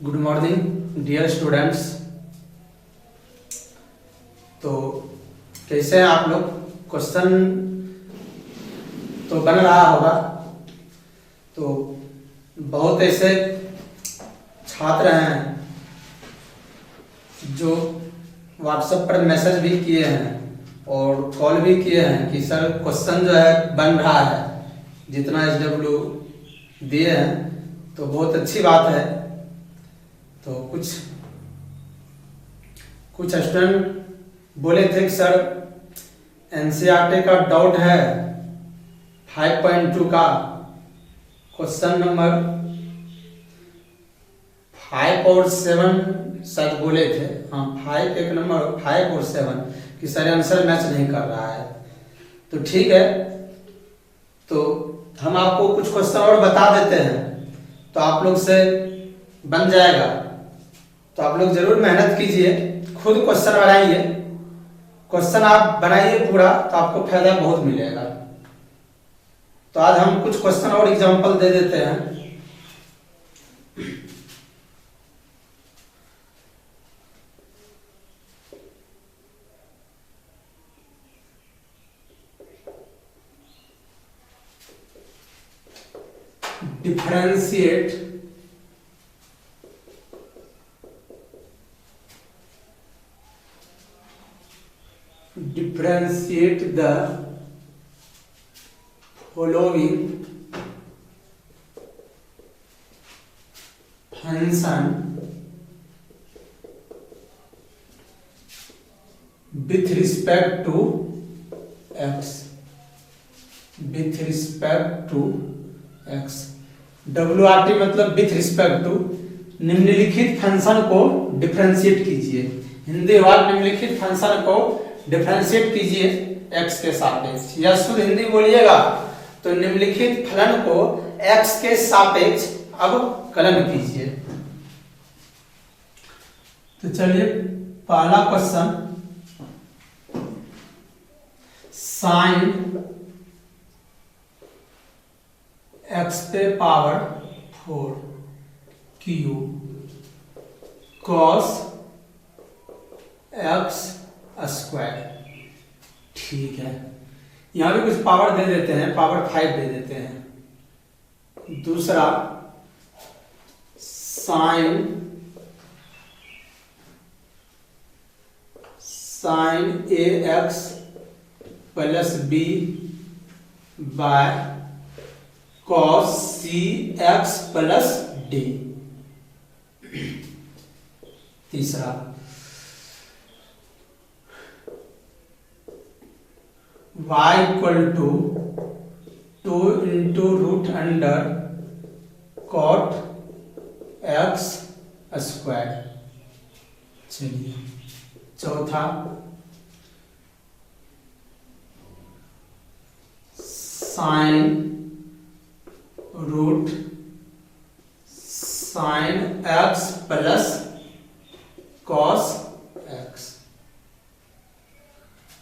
Good morning dear students. तो कैसे हैं आप लोग? क्वेश्चन तो बन रहा होगा। तो बहुत ऐसे छात्र हैं जो व्हाट्सएप पर मैसेज भी किए हैं और कॉल भी किए हैं कि सर क्वेश्चन जो है बन रहा है, जितना SW दिए हैं तो बहुत अच्छी बात है। तो कुछ स्टूडेंट बोले थे कि सर NCERT का डाउट है 5.2 का क्वेश्चन नंबर 5 और 7 शायद बोले थे। हाँ, 5 एक नंबर 5 और 7 कि सर आंसर मैच नहीं कर रहा है। तो ठीक है, तो हम आपको कुछ क्वेश्चन और बता देते हैं तो आप लोग से बन जाएगा। तो आप लोग जरूर मेहनत कीजिए, खुद क्वेश्चन बनाइए। क्वेश्चन आप बनाइए पूरा तो आपको फायदा बहुत मिलेगा। तो आज हम कुछ क्वेश्चन और एग्जांपल दे देते हैं। Differentiate the following function with respect to x. with respect to x. WRT मतलब with respect to। निम्नलिखित फंक्शन को डिफरेंशिएट कीजिए। हिंदी वाक्य निम्नलिखित फंक्शन को डिफरेंशिएट कीजिए x के सापेक्ष, या शुद्ध हिंदी बोलिएगा तो निम्नलिखित फलन को x के सापेक्ष अवकलन कीजिए। तो चलिए पहला क्वेश्चन, साइन x पे power 4 q cos x square. ठीक है, यहां भी कुछ पावर दे देते हैं, पावर 5 दे देते हैं। दूसरा sine ax plus b by cos cx plus d। तीसरा y equal to 2 into root under cot x square. चलिए चौथा sine root sine x plus cos x।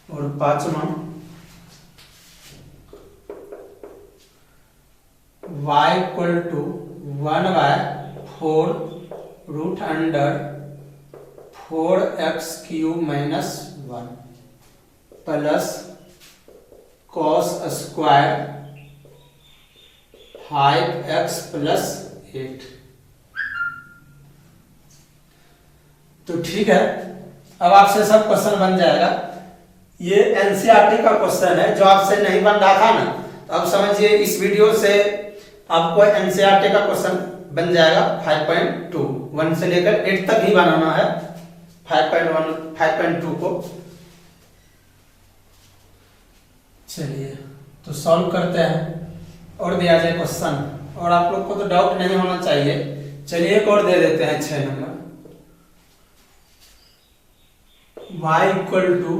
और पांचवा y equal to 1/4 root under 4x cube minus 1 plus cos square 5x plus 8। तो ठीक है, अब आपसे सब क्वेश्चन बन जाएगा। ये NCERT का क्वेश्चन है जो आपसे नहीं बन रहा था ना, तो अब समझिए इस वीडियो से आपको NCERT का क्वेश्चन बन जाएगा। 5.2 1 से लेकर 8 तक ही बनाना है 5.1 5.2 को। चलिए तो सॉल्व करते हैं और दिया जाए क्वेश्चन, और आप लोग को तो डाउट नहीं होना चाहिए। चलिए एक और दे देते हैं 6 number. y equal to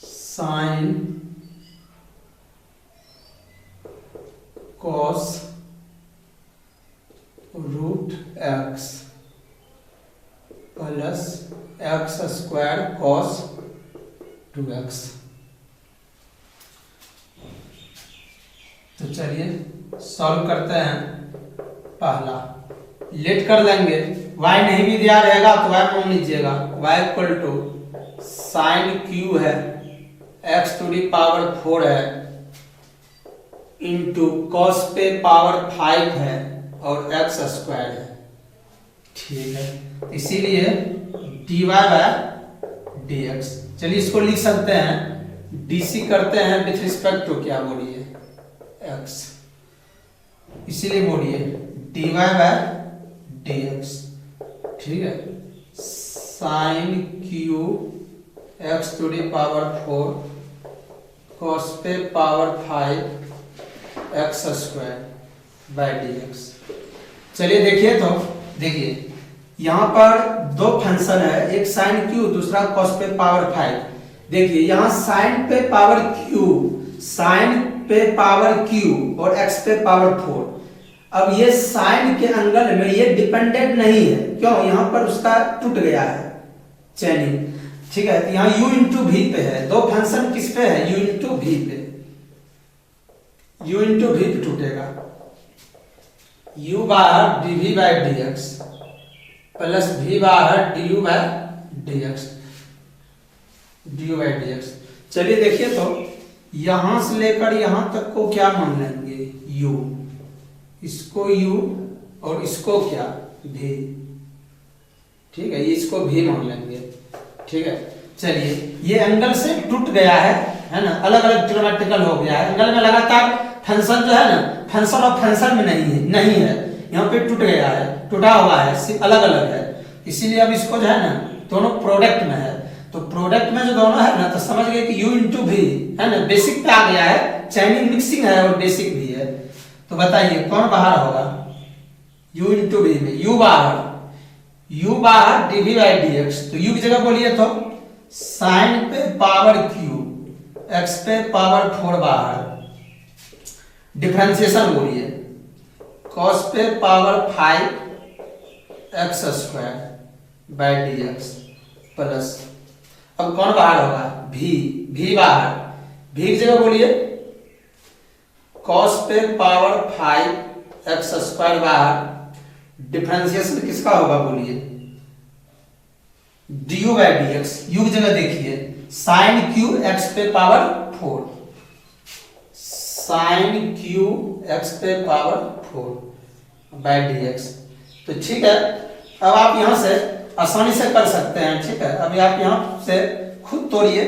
sine cos root x plus x square cos 2x। तो चलिए सॉल्व करते हैं। पहला लेट कर लेंगे, y नहीं भी दिया रहेगा तो y मान लीजिएगा, y equal to sine Q है x टू दी पावर 4 है इंटू कॉस पे पावर 5 है और x स्क्वायर है। ठीक है, इसीलिए dy बाय dx। चलिए इसको लिख सकते हैं, dc करते हैं विथ रिस्पेक्ट टू क्या बोलिए x, इसीलिए बोलिए dy बाय dx। ठीक है, sine Q x to the power 4 cos पे power 5 x square by dx। चलिए देखिए, तो देखिए यहाँ पर दो फंक्शन है, एक साइन क्यू दूसरा cos पे पावर 5। देखिए यहाँ साइन पे पावर क्यू, साइन पे पावर क्यू और x पे पावर 4। अब ये साइन के एंगल में ये डिपेंडेंट नहीं है, क्यों? यहाँ पर उसका टूट गया है चैनिंग। ठीक है, तो यहाँ u इंटू वी पे है, दो फंक्शन किस पे है? u इंटू वी पे, u इंटू वी पे टूटेगा। u बाहर dv by dx plus v बाहर du by dx, du by dx। चलिए देखिए, तो यहां से लेकर यहां तक को क्या मान लेंगे? u, इसको u और इसको क्या? v। ठीक है, ये इसको v मान लेंगे। ठीक है, चलिए ये एंगल से टूट गया है ना, अलग अलग ट्रिग्नोमेट्रिकल हो गया है। एंगल में लगातार फंक्शन जो है ना, फंक्शन और फंक्शन में नहीं है, यहाँ पे टूट गया है, टूटा हुआ है, सिर्फ अलग अलग है। इसीलिए अब इसको जो है ना, दोनों प्रोडक्ट में है, तो प्रोडक्ट में जो दोनों है ना, तो समझ गए कि u इंटू वी है ना, बेसिक पे आ गया है, चैनिंग मिक्सिंग है और बेसिक भी है। तो बताइए कौन बाहर होगा? u इंटू वी में u बाहर dv बाई dx, तो u की जगह बोलिए तो साइन पे पावर q x पे पावर 4 बाहर, डिफरेंशिएशन बोलिए cos पे power 5 x square by dx plus, अब कौन बाहर होगा? v बाहर, v की जगह बोलिए cos पे पावर 5 x स्क्वायर बाहर, डिफरेंशिएशन किसका होगा बोलिए? du by dx। u की जगह देखिए साइन q x पे पावर 4, साइन q x पे पावर 4 बाय dx। तो ठीक है, अब आप यहां से आसानी से कर सकते हैं। ठीक है, अभी आप यहां से खुद तोड़िए,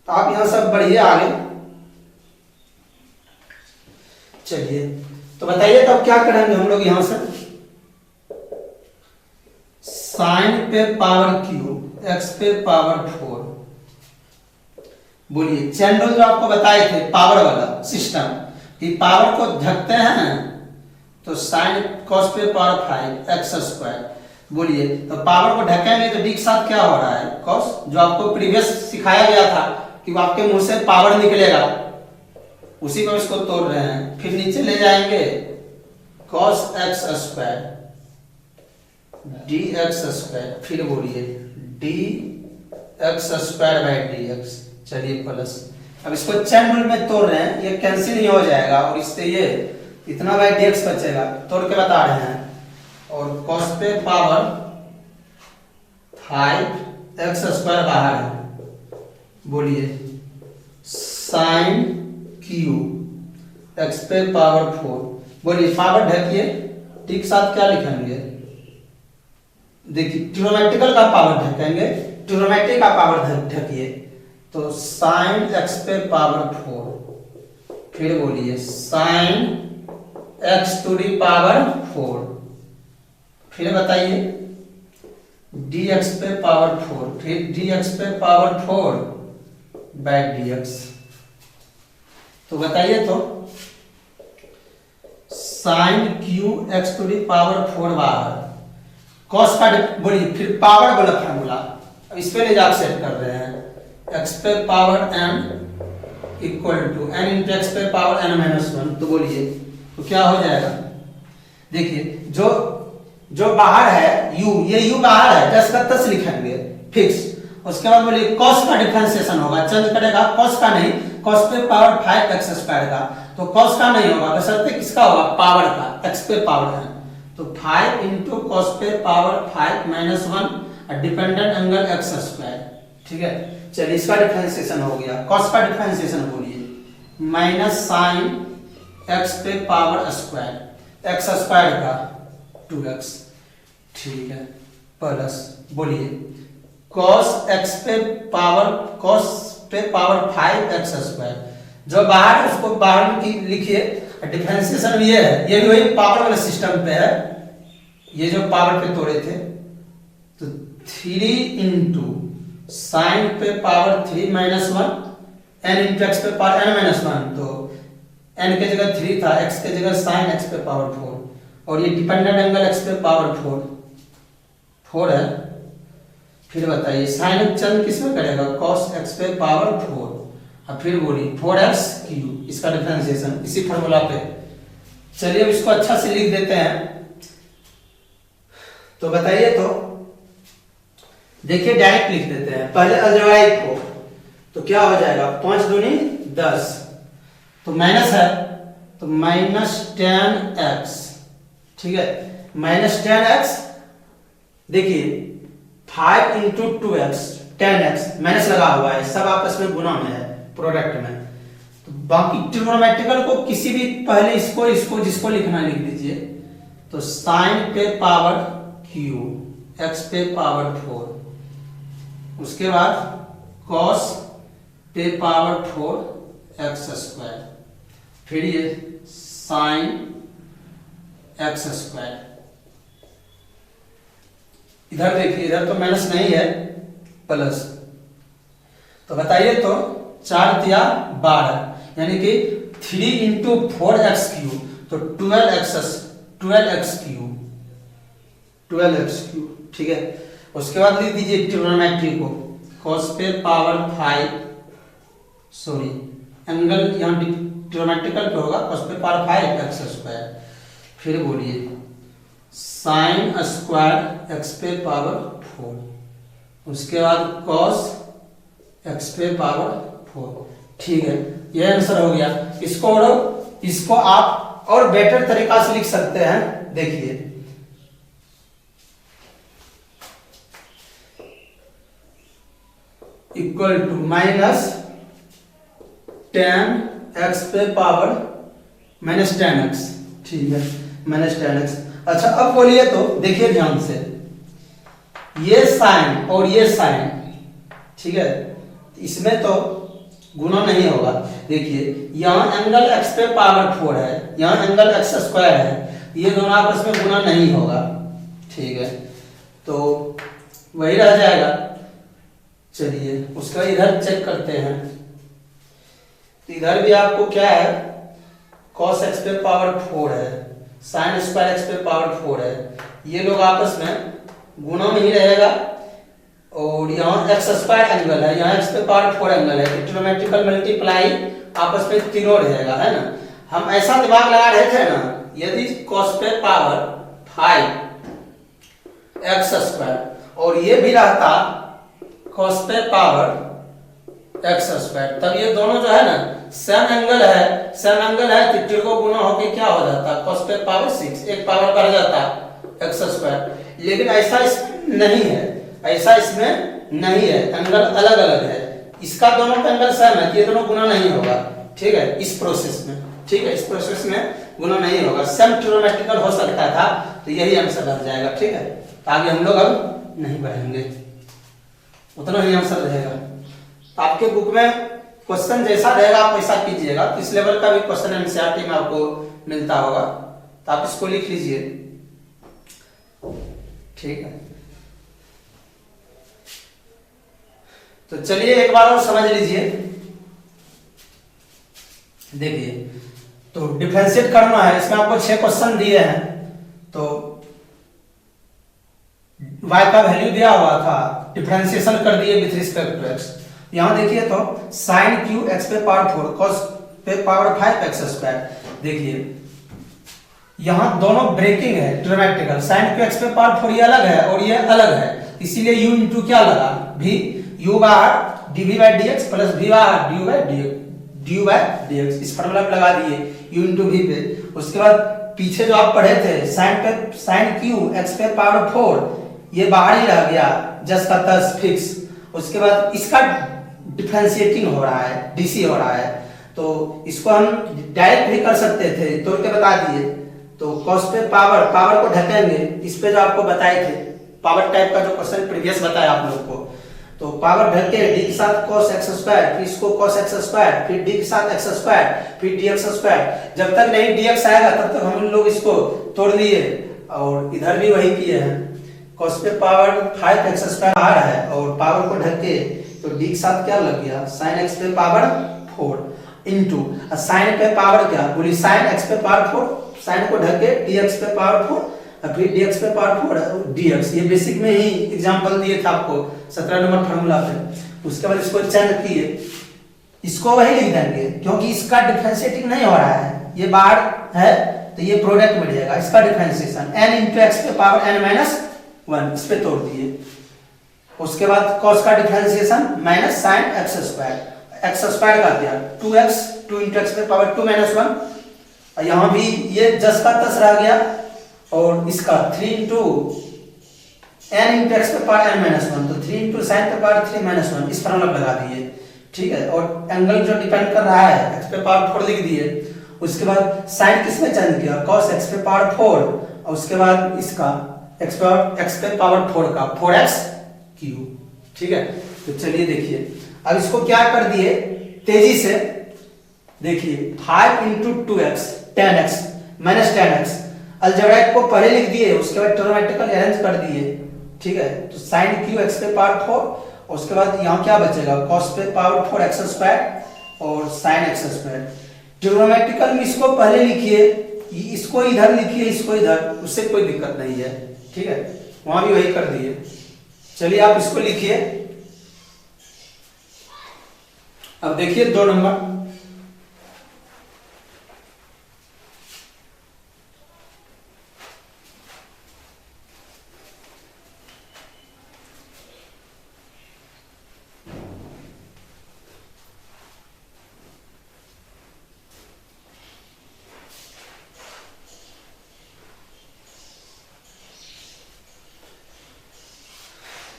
आप यहां से बढ़िए आगे। चलिए तो बताइए तब क्या करेंगे हम लोग? यहां से साइन पे पावर क्यू एक्स पे पावर 4, बोलिए चैन रूल जो आपको बताए थे पावर वाला सिस्टम, कि पावर को झकते हैं तो साइन कॉस पे पावर 5 एक्स स्क्वायर, बोलिए तो पावर को ढकेंगे तो डी के साथ क्या हो रहा है? कॉस, जो आपको प्रीवियस सिखाया गया था कि वो आपके मुंह से पावर निकलेगा, उसी को इसको तोड़ रहे हैं। फिर नीचे ले जाएंगे cos x square dx square, फिर बोलिए dx स्क्वायर बाय dx। चलिए प्लस, अब इसको चैन रूल में तोड़ रहे हैं, ये कैंसिल नहीं हो जाएगा और इससे ये इतना बाय dx बचेगा, तोड़ के बता रहे हैं। और cos पे पावर 5 x स्क्वायर बाहर है, बोलिए साइन q x पे पावर 4, बोलिए पावर ढकिए, टी के साथ क्या लिखेंगे? देखिए ट्रिग्नोमेट्रिकल का पावर ढकेंगे, ट्रिग्नोमेट्री का पावर ढकिए, तो साइन x पे पावर 4, फिर बोलिए sine x to the power 4, फिर बताइए dx पे पावर 4, फिर dx पे पावर 4 बाय dx। तो बताइए तो sine q x to the power 4 बाहर, cos का बोलिए, फिर पावर वाला फार्मूला अब इस पे ले जाकर सेट कर रहे हैं, x पे power n equal to n into X पे पावर n माइनस 1। तो बोलिए तो क्या हो जाएगा? देखिए जो बाहर है u, ये u बाहर है, 10 का 10 लिखेंगे फिक्स। उसके बाद बोलिए cos का डिफरेंशिएशन होगा, चेंज करेगा, cos का नहीं, cos पे पावर 5 x स्क्वायर का, तो cos का नहीं होगा, बशर्ते किसका होगा, पावर का, x पे पावर है, तो 5 इंटू cos पे power 5 minus 1 dependent angle x square. ठीक है, चलिए इसका डिफरेंशिएशन हो गया। cos का डिफरेंशिएशन बोलिए, माइनस साइन x पे पावर स्क्वायर, x स्क्वायर का 2x। ठीक है, प्लस बोलिए cos x पे पावर 5 x स्क्वायर, जो बाहर है उसको बाहर की लिखिए। डिफरेंशिएशन ये है, ये भी वही पावर वाले सिस्टम पे है, ये जो पावर पे तोड़े थे, तो 3 इंटू साइन पे power 3 minus 1 n into X पे पावर n माइनस 1, तो n के जगह 3 था, x के जगह साइन x पे पावर 4, और ये डिपेंडेंट एंगल x पे पावर 4 है। फिर बताइए साइन चंद किस में करेगा, cos x पे पावर 4, और फिर बोलिए 4x क्यूब, इसका डिफरेंशिएशन इसी फार्मूला पे। चलिए अब इसको अच्छा से लिख देते हैं, तो बताइए, तो देखिए डायरेक्ट लिख देते हैं पहले अलजेब्राइक को, तो क्या हो जाएगा 5 दूनी 10, तो माइनस है, तो माइनस 10x। ठीक है, माइनस 10x, देखिए 5 इंटू 2x 10x, माइनस लगा हुआ है, सब आपस में गुना में है, प्रोडक्ट में। तो बाकी ट्रिग्नोमेट्रिकल को किसी भी पहले इसको जिसको लिखना लिख दीजिए, तो साइन पे पावर क्यूब x पे पावर 4, उसके बाद cos पे पावर 4 x स्क्वायर, फिर ये साइन x स्क्वायर। इधर देखिए, इधर तो माइनस नहीं है, प्लस, तो बताइए, तो 4 दिया 12, यानी कि 3 इंटू 4x क्यूब, तो 12x क्यूब। ठीक है, उसके बाद लिख दीजिए ट्रिग्नोमेट्री को, cos पे पावर 5, सॉरी एंगल यहाँ ट्रिग्नोमेट्रिकल पे होगा, cos पे पावर 5 x स्क्वायर, फिर बोलिए साइन स्क्वायर x पे पावर 4, उसके बाद cos x पे पावर 4। ठीक है, ये आंसर हो गया। इसको आप और बेटर तरीका से लिख सकते हैं, देखिए इक्वल टू माइनस 10x पे पावर माइनस 10x। ठीक है, माइनस 10x। अच्छा अब बोलिए, तो देखिए ध्यान से, ये साइन और ये साइन, ठीक है, इसमें तो गुना नहीं होगा। देखिए यहाँ एंगल x पे पावर 4 है, यहाँ एंगल x स्क्वायर है, ये दोनों आपस में गुना नहीं होगा। ठीक है, तो वही रह जाएगा। चलिए उसका इधर चेक करते हैं, तो इधर भी आपको क्या है, cos x पे पावर 4 है, साइन स्क्वायर x पे पावर 4 है, ये लोग आपस में गुना में ही रहेगा, और यहाँ x स्क्वायर एंगल है, यहाँ x पे पावर 4 एंगल है, ट्रिग्नोमेट्रिकल मल्टीप्लाई आपस में तीनों रहेगा, है ना। हम ऐसा दिमाग लगा रहे थे ना, यदि cos पे पावर 5 x स्क्वायर और ये भी रहता cos पे पावर x स्क्वायर, तब ये दोनों जो है ना सेम एंगल है, तो ट्रिगो गुना होके क्या हो जाता, cos पे पावर 6, एक पावर बढ़ जाता x स्क्वायर। लेकिन ऐसा इसमें नहीं है, एंगल अलग अलग है, इसका दोनों का एंगल सेम है, ये दोनों गुना नहीं होगा। ठीक है, इस प्रोसेस में गुना नहीं होगा, सेम ट्रिग्नोमेट्रिकल हो सकता था, तो यही आंसर लग जाएगा। ठीक है, तो आगे हम लोग अब नहीं बढ़ेंगे, उतना ही आंसर रहेगा। तो आपके बुक में क्वेश्चन जैसा रहेगा आप वैसा कीजिएगा, तो इस लेवल का भी क्वेश्चन एनसीईआरटी में आपको मिलता होगा, तो आप इसको लिख लीजिए। ठीक है, तो चलिए एक बार और समझ लीजिए। देखिए, तो डिफरेंशिएट करना है, इसमें आपको 6 क्वेश्चन दिए हैं, तो y का वैल्यू दिया हुआ था, डिफरेंशिएशन कर दिए विथ रिस्पेक्ट टू x। यहां देखिए तो sin q x पे पावर 4 cos पे पावर 5 x स्क्वायर। देखिए यहां दोनों ब्रेकिंग है ट्रिग्नोमेट्रिकल, sin q x पे पावर 4 ये अलग है और ये अलग है, इसीलिए u इंटू क्या लगा v, u बार dv by dx plus v बार du by D by D X. इस फॉर्मूला पे लगा दिए u इंटू वी पे। उसके बाद पीछे जो आप पढ़े थे साइन क्यू एक्स पे पावर 4 ये बाहर ही रह गया जस का तस फिक्स। उसके बाद इसका डिफरेंशिएटिंग हो रहा है, डीसी हो रहा है, तो इसको हम डायरेक्ट भी कर सकते थे, तोड़ के बता दिए। तो कॉस पे पावर को ढकेंगे, इस पे जो आपको बताए थे पावर टाइप का जो क्वेश्चन प्रीवियस बताया आप लोग को, तो पावर ढके डी के साथ cos x स्क्वायर, फिर इसको cos x स्क्वायर, फिर डी के साथ x स्क्वायर, फिर dx स्क्वायर। जब तक नहीं dx आएगा तब तक हम लोग इसको तोड़ दिए और इधर भी वही किए हैं। cos पे पावर 5x स्क्वायर आ रहा है और पावर को ढके तो डी के साथ क्या लग गया sin x पे पावर 4 इंटू sin पे पावर क्या बोली sin x पे पावर 4, sin को ढके dx पे पावर 4 और फिर dx पे पावर 4 dx। ये बेसिक में ही एग्जांपल दिए थे आपको 17 नंबर फार्मूला पे। उसके बाद इसको चेंज किए, इसको वही लिख देंगे क्योंकि इसका डिफरेंशिएटिंग नहीं हो रहा है, ये बाहर है तो ये प्रोडक्ट में रहेगा। इसका डिफरेंशिएशन n इंटू एक्स पे पावर n माइनस 1 इस पे तोड़ दिए। उसके बाद cos का differentiation minus sin x square का दिया 2x 2 इंटू एक्स पे पावर 2 माइनस 1। और यहाँ भी ये जस का तस रह गया और इसका 3 इंटू n इंटू एक्स पे पावर n माइनस 1, तो 3 इंटू साइन पे पावर 3 माइनस 1 इस फॉर्मूला लगा दिए, ठीक है। और एंगल जो डिपेंड कर रहा है x पे पावर 4 लिख दिए। उसके बाद साइन किसमें चेंज किया cos x पे पावर 4 और उसके बाद इसका x पे पावर 4 का 4x क्यूब, ठीक है। तो चलिए देखिए अब इसको क्या कर दिए तेजी से देखिए 5 into 2x 10x minus 10x। Algebraic को पहले लिख दिए, उसके बाद ट्रिग्नोमेट्रिकल अरेंज कर दिए, ठीक है। तो sin क्यू x पे पावर 4 और उसके बाद यहाँ क्या बचेगा cos पे पावर 4 x स्क्वायर और sin x स्क्वायर। ट्रिग्नोमेट्रिकल में इसको पहले लिखिए, इसको इधर लिखिए, इसको इधर, उससे कोई दिक्कत नहीं है, ठीक है। वहां भी वही कर दिए। चलिए आप इसको लिखिए। अब देखिए 2 नंबर,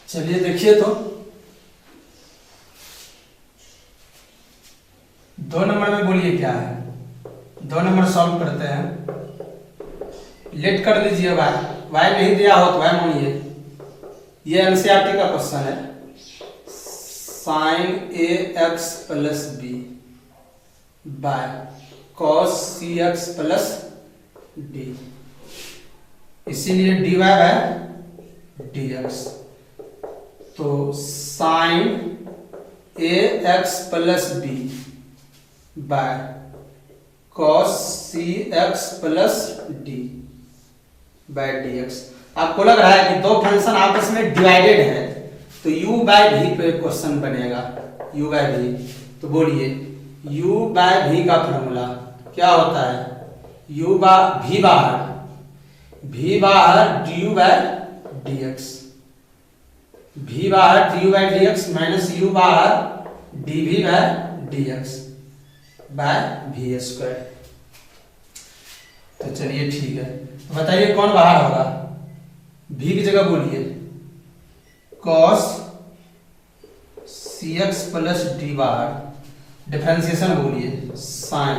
चलिए देखिए तो 2 नंबर में बोलिए क्या है। 2 नंबर सॉल्व करते हैं। लेट कर लीजिए y नहीं दिया हो तो y मानिए। ये एनसीईआरटी का क्वेश्चन है। sin ax plus b by cos cx plus d, इसीलिए dy बाय dx। तो sin ax plus b by cos cx plus d by dx। आपको लग रहा है कि दो फंक्शन आपस में डिवाइडेड है तो u बाय v पे क्वेश्चन बनेगा, u बाय v। तो बोलिए u बाय v का फॉर्मूला क्या होता है, u बाय v बाहर du बाय dx, v बाहर du by dx minus u बाहर dv by dx by v square. तो चलिए ठीक है, बताइए कौन बाहर होगा, v की जगह बोलिए cos cx प्लस d बाहर, डिफरेंशिएशन बोलिए sin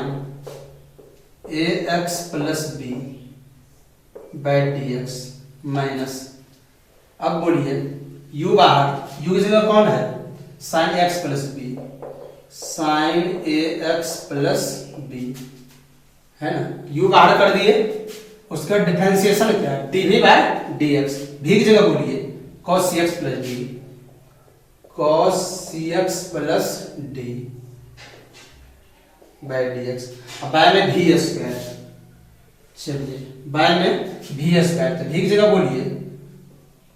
ax plus b by dx minus, अब बोलिए u बाहर, u की जगह कौन है sin x plus b, sin ax plus b है ना, u बाहर कर दिए। उसका डिफरेंशिएशन क्या है dv बाय dx, v की जगह बोलिए cos cx plus d, cos cx plus d by dx। अब बाय में v स्क्वायर, चलिए बाय में v स्क्वायर, तो v की जगह बोलिए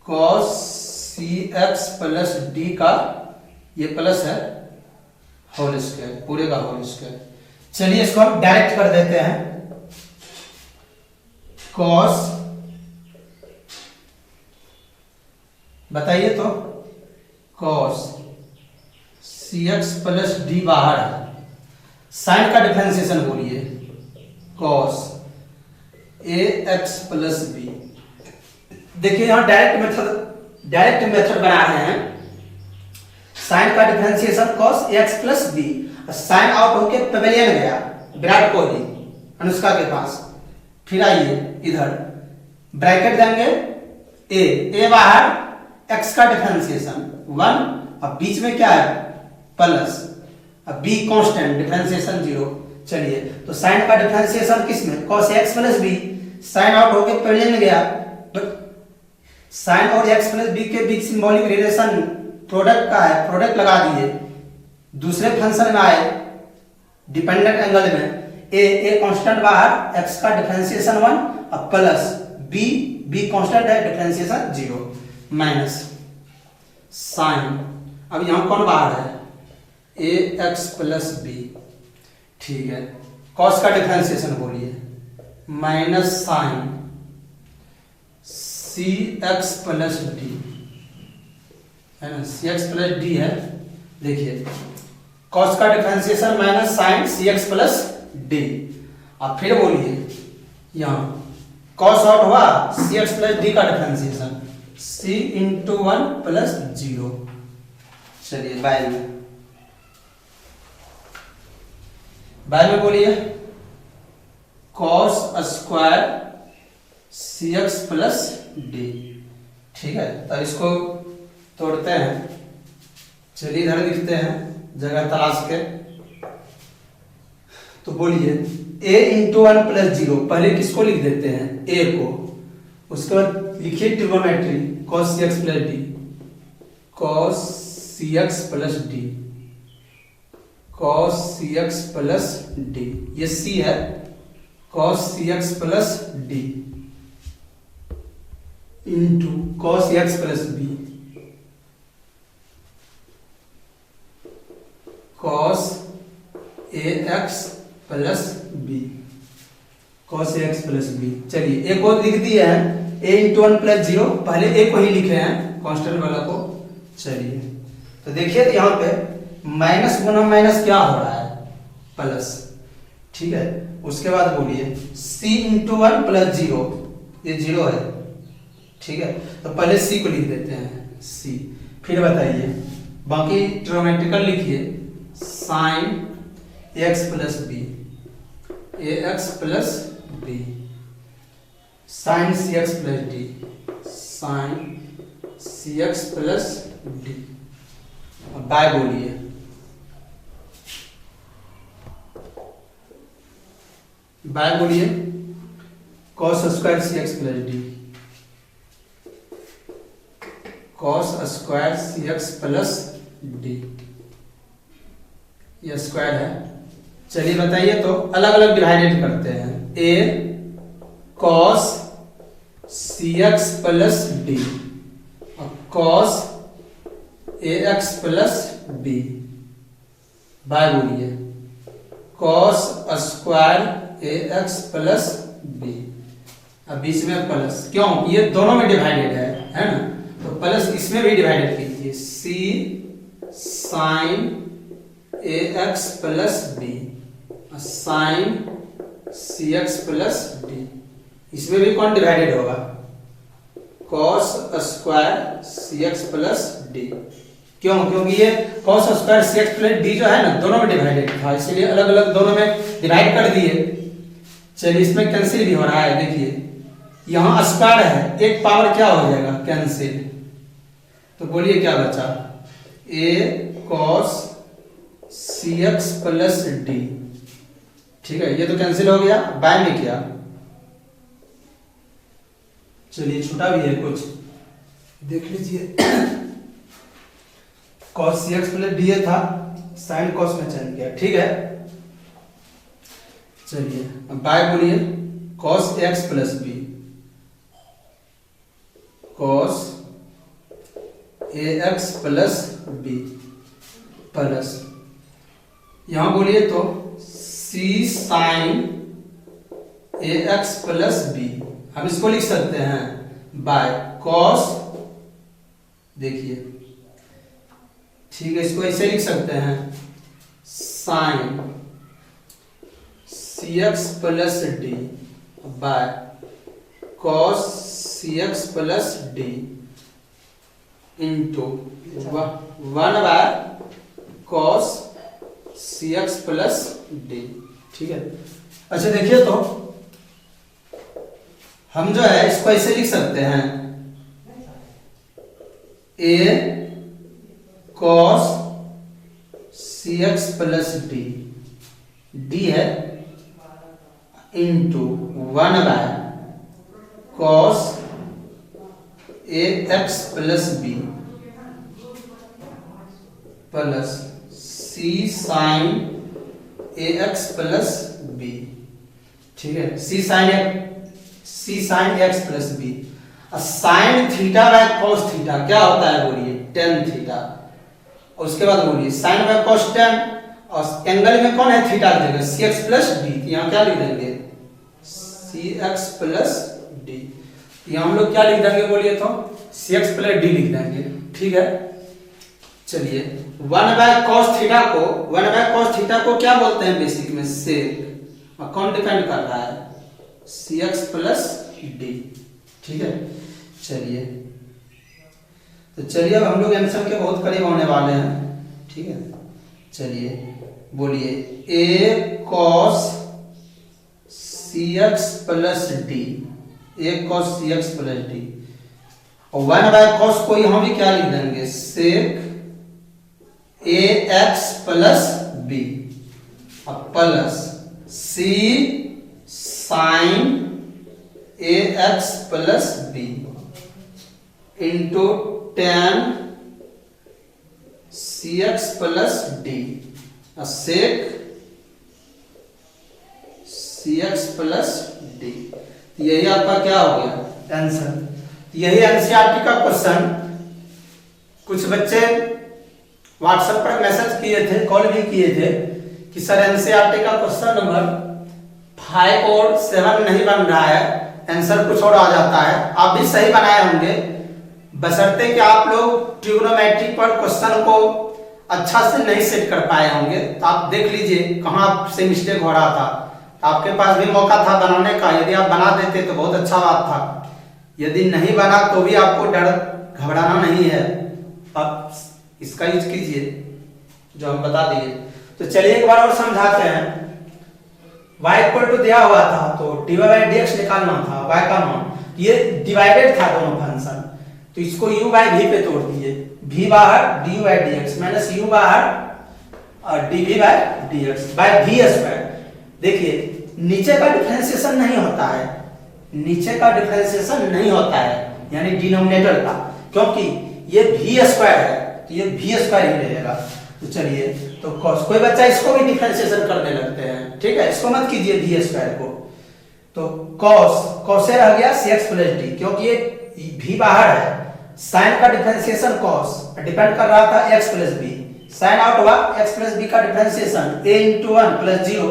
cos cx प्लस d का ये प्लस है होल स्क्वायर, पूरे का होल स्क्वायर। चलिए इसको हम डायरेक्ट कर देते हैं, cos, बताइए तो cos cx प्लस d बाहर है साइन का डिफरेंशिएशन बोलिए, cos ax प्लस बी। देखिए यहाँ डायरेक्ट मेथड बना रहे हैं। साइन का differentiation cos ax plus B, sine out होके पवेलियन गया विराट कोहली अनुष्का के पास। फिर आइए इधर ब्रैकेट देंगे, ए बाहर x का डिफरेंशिएशन 1 और बीच में क्या है प्लस, अब b कांस्टेंट डिफरेंशिएशन 0। चलिए तो साइन का डिफरेंशिएशन किसमें cos x plus b, sine out होके पवेलियन गया, साइन और x प्लस बी के बीच सिंबॉलिक रिलेशन प्रोडक्ट का है, प्रोडक्ट लगा दिए। दूसरे फंक्शन में आए डिपेंडेंट एंगल में, ए कांस्टेंट बाहर, x का डिफरेंशिएशन 1 और प्लस b कांस्टेंट है डिफरेंशिएशन 0 माइनस साइन, अब यहां कौन बाहर है ax प्लस बी, ठीक है। cos का डिफरेंशिएशन बोलिए minus sine cx plus d, है ना, cx प्लस डी है। देखिए cos का differentiation minus sine cx plus d. अब फिर बोलिए यहाँ cos आउट हुआ, cx प्लस डी का डिफरेंशिएशन c इंटू 1 प्लस 0। चलिए बाय में बोलिए cos square cx plus D, ठीक है। तो इसको तोड़ते हैं, चलिए इधर लिखते हैं जगह तलाश के। तो बोलिए a इंटू 1 प्लस 0, पहले किसको लिख देते हैं a को, उसके बाद लिखिए trigonometry cos cx plus D, cos cx plus D, cos cx plus D, ये c है cos cx plus D into cos x plus B, cos ax plus B, cos ax plus B. चलिए एक और लिख दिए हैं a into 1 plus 0, पहले a को ही लिखे हैं कांस्टेंट वाला को। चलिए तो देखिए तो यहाँ पे माइनस गुना माइनस क्या हो रहा है प्लस, ठीक है। उसके बाद बोलिए c इंटू 1 प्लस 0, ये 0 है, ठीक है। तो पहले c को लिख देते हैं c, फिर बताइए बाकी ट्रिग्नोमेट्रिकल लिखिए sine x plus B, ax plus b, sine cx plus D, sine cx plus D. By बोलिए बाय बोलिए cos square cx plus D, cos square cx plus D, ये स्क्वायर है। चलिए बताइए तो अलग अलग डिवाइडेड करते हैं, a cos cx plus D और cos ax plus b। By बोलिए cos square ax plus b, अब बीच में प्लस, क्यों ये दोनों में डिवाइडेड है ना, तो प्लस इसमें भी डिवाइडेड कीजिए c sine ax plus b sine cx plus d, इसमें भी कौन डिवाइडेड होगा cos square cx plus d, क्यों क्योंकि ये cos square cx plus d जो है ना दोनों में डिवाइडेड था, इसीलिए अलग अलग दोनों में डिवाइड कर दिए। चलिए इसमें कैंसिल भी हो रहा है, देखिए यहाँ स्क्वायर है, एक पावर क्या हो जाएगा कैंसिल, तो बोलिए क्या बचा a cos cx plus d, ठीक है। ये तो कैंसिल हो गया, बाय में क्या, चलिए छूटा भी है कुछ देख लीजिए cos cx प्लस d था, साइन cos में चेंज किया, ठीक है। चलिए अब बाय बोलिए cos x plus b, cos ax plus b plus, यहां बोलिए तो c sine ax plus b, हम इसको लिख सकते हैं बाय cos, देखिए ठीक है, इसको ऐसे लिख सकते हैं sine cx plus D by cos cx plus D into 1 by cos cx plus D. ठीक है, अच्छा देखिए तो हम जो है इसको ऐसे लिख सकते हैं a cos cx plus D, D है into 1 by cos ax plus B plus c sin ax plus B. ठीक है, c sin x plus B. Sine theta by cos theta क्या होता है बोलिए, टेन थीटा। और उसके बाद बोलिए साइन बाय कॉस टेन, और एंगल में कौन है थीटा की जगह cx प्लस डी, यहाँ क्या लिख देंगे cx प्लस डी। यहाँ हम लोग क्या लिख देंगे बोलिए तो cx प्लस डी लिख देंगे। ठीक है, चलिए 1 बाय cos थीटा को क्या बोलते हैं बेसिक में सेक, और कौन डिपेंड कर रहा है cx प्लस डी। ठीक है, चलिए तो चलिए अब हम लोग आंसर के बहुत करीब होने वाले हैं। ठीक है, चलिए बोलिए a cos cx plus D, a cos cx plus D, और 1 बाय cos को यहाँ भी क्या लिख देंगे sec ax plus B plus c sin ax plus B into 10 cx plus D sec cx plus D. यही आपका क्या हो गया आंसर। यही एनसीईआरटी का क्वेश्चन कुछ बच्चे व्हाट्सएप पर मैसेज किए थे, कॉल भी किए थे कि सर एनसीईआरटी का क्वेश्चन नंबर 5 और 7 नहीं बन रहा है, आंसर कुछ और आ जाता है। आप भी सही बनाए होंगे, बशर्ते कि आप लोग ट्रिग्नोमेट्री पर क्वेश्चन को अच्छा से नहीं सेट कर पाए होंगे। तो आप देख लीजिए कहाँ से मिस्टेक हो रहा था, तो आपके पास भी मौका था बनाने का। यदि आप बना देते तो बहुत अच्छा बात था, यदि नहीं बना तो भी आपको डर घबराना नहीं है, आप इसका यूज कीजिए जो हम बता दिए। तो चलिए एक बार और समझाते हैं। y इक्वल टू दिया हुआ था तो dy बाय dx निकालना था, y का मान, ये डिवाइडेड था दोनों फंक्शन, तो इसको u बाय v पे तोड़ दिए, v बाहर du by dx minus u बाहर dv by dx by v square. देखिए नीचे का डिफरेंशिएशन नहीं होता है, नीचे का डिफरेंशिएशन नहीं होता है यानी डिनोमिनेटर का, क्योंकि ये v स्क्वायर है तो ये v स्क्वायर ही रहेगा। तो चलिए तो cos, कोई बच्चा इसको भी डिफरेंशिएशन करने लगते हैं, ठीक है, इसको मत कीजिए v स्क्वायर को। तो cos से रह गया cx प्लस डी, क्योंकि ये v बाहर है, sin का डिफरेंशिएशन cos डिपेंड कर रहा था x plus b, sin out हुआ x प्लस b का डिफरेंशिएशन a into 1 प्लस 0,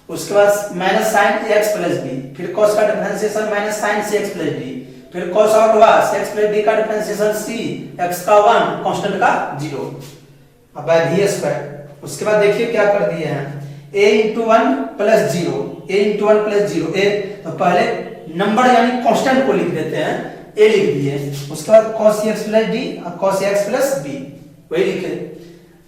उसके बाद minus sin x plus b, फिर cos का differentiation minus sin cx plus d, फिर cos आउट हुआ cx प्लस d का डिफरेंशिएशन c, x का 1 कांस्टेंट का 0 अब बाय v स्क्वायर। उसके बाद देखिए क्या कर दिए हैं a into 1 plus 0, a into 1 plus 0, a तो पहले नंबर यानी कांस्टेंट को लिख देते हैं, a लिख दिए, उसके बाद cos x प्लस d और cos x प्लस b वही लिखे,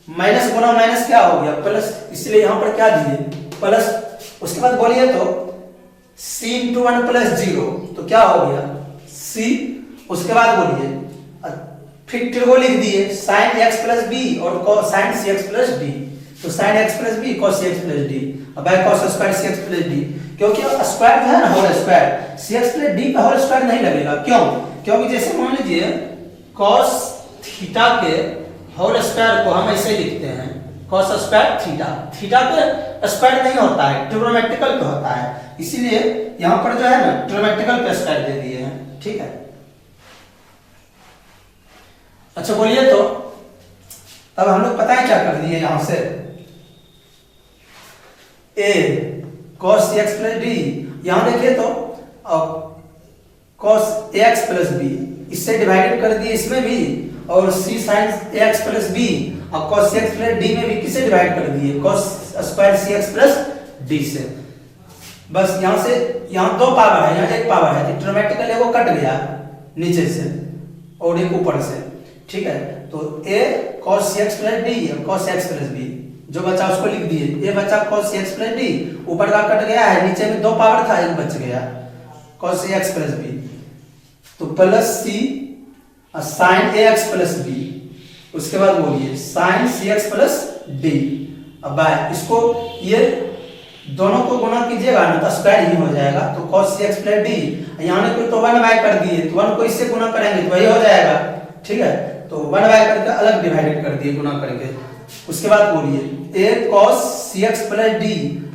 माइनस गुना माइनस क्या हो गया प्लस, इसलिए यहां पर क्या दिए प्लस। उसके बाद बोलिए तो c into 1 प्लस 0 तो क्या हो गया c, उसके बाद बोलिए फिर को लिख दिए sin x प्लस b और sin cx प्लस d, तो sin x plus b cos cx plus d अब by cos square cx plus d, क्योंकि स्क्वायर जो है ना whole square, cx plus d पे होल स्क्वायर नहीं लगेगा, क्यों, क्योंकि जैसे मान लीजिए cos थीटा के होल स्क्वायर को हम ऐसे लिखते हैं cos स्क्वायर थीटा, थीटा पे स्क्वायर नहीं होता है, ट्रिग्नोमेट्रिकल पे होता है, इसीलिए यहां पर जो है ना ट्रिग्नोमेट्रिकल पे स्क्वायर दे दिए हैं। ठीक है, अच्छा बोलिए तो तब हम लोग पता है क्या कर दिए यहां से a cos x plus d, यहां देखिए तो cos ax प्लस b इससे डिवाइडेड कर दिए इसमें भी, और c sin ax plus b और cos x प्लस d में भी किसे डिवाइड कर दिए cos square cx plus d से। बस यहाँ से यहाँ 2 पावर है, यहाँ 1 पावर है, ट्रिग्नोमेट्रिकल एगो कट गया नीचे से और एक ऊपर से, ठीक है। तो a cos cx plus D cos x plus b जो बचा उसको लिख दिए, a बचा cos cx प्लस डी, ऊपर का कट गया है, नीचे में 2 पावर था, एक बच गया cos ax प्लस b, तो plus c sin ax plus b, उसके बाद बोलिए sin cx प्लस d। अब इसको ये दोनों को गुणा कीजिएगा ना तो स्क्वायर ही हो जाएगा, तो cos cx प्लस d, यहाँ ने तो 1 बाय कर दिए, तो 1 को इससे गुणा करेंगे तो वही हो जाएगा, ठीक है। तो 1 बाय करके अलग डिवाइडेड कर दिए गुणा करके। उसके बाद बोलिए a cos cx plus d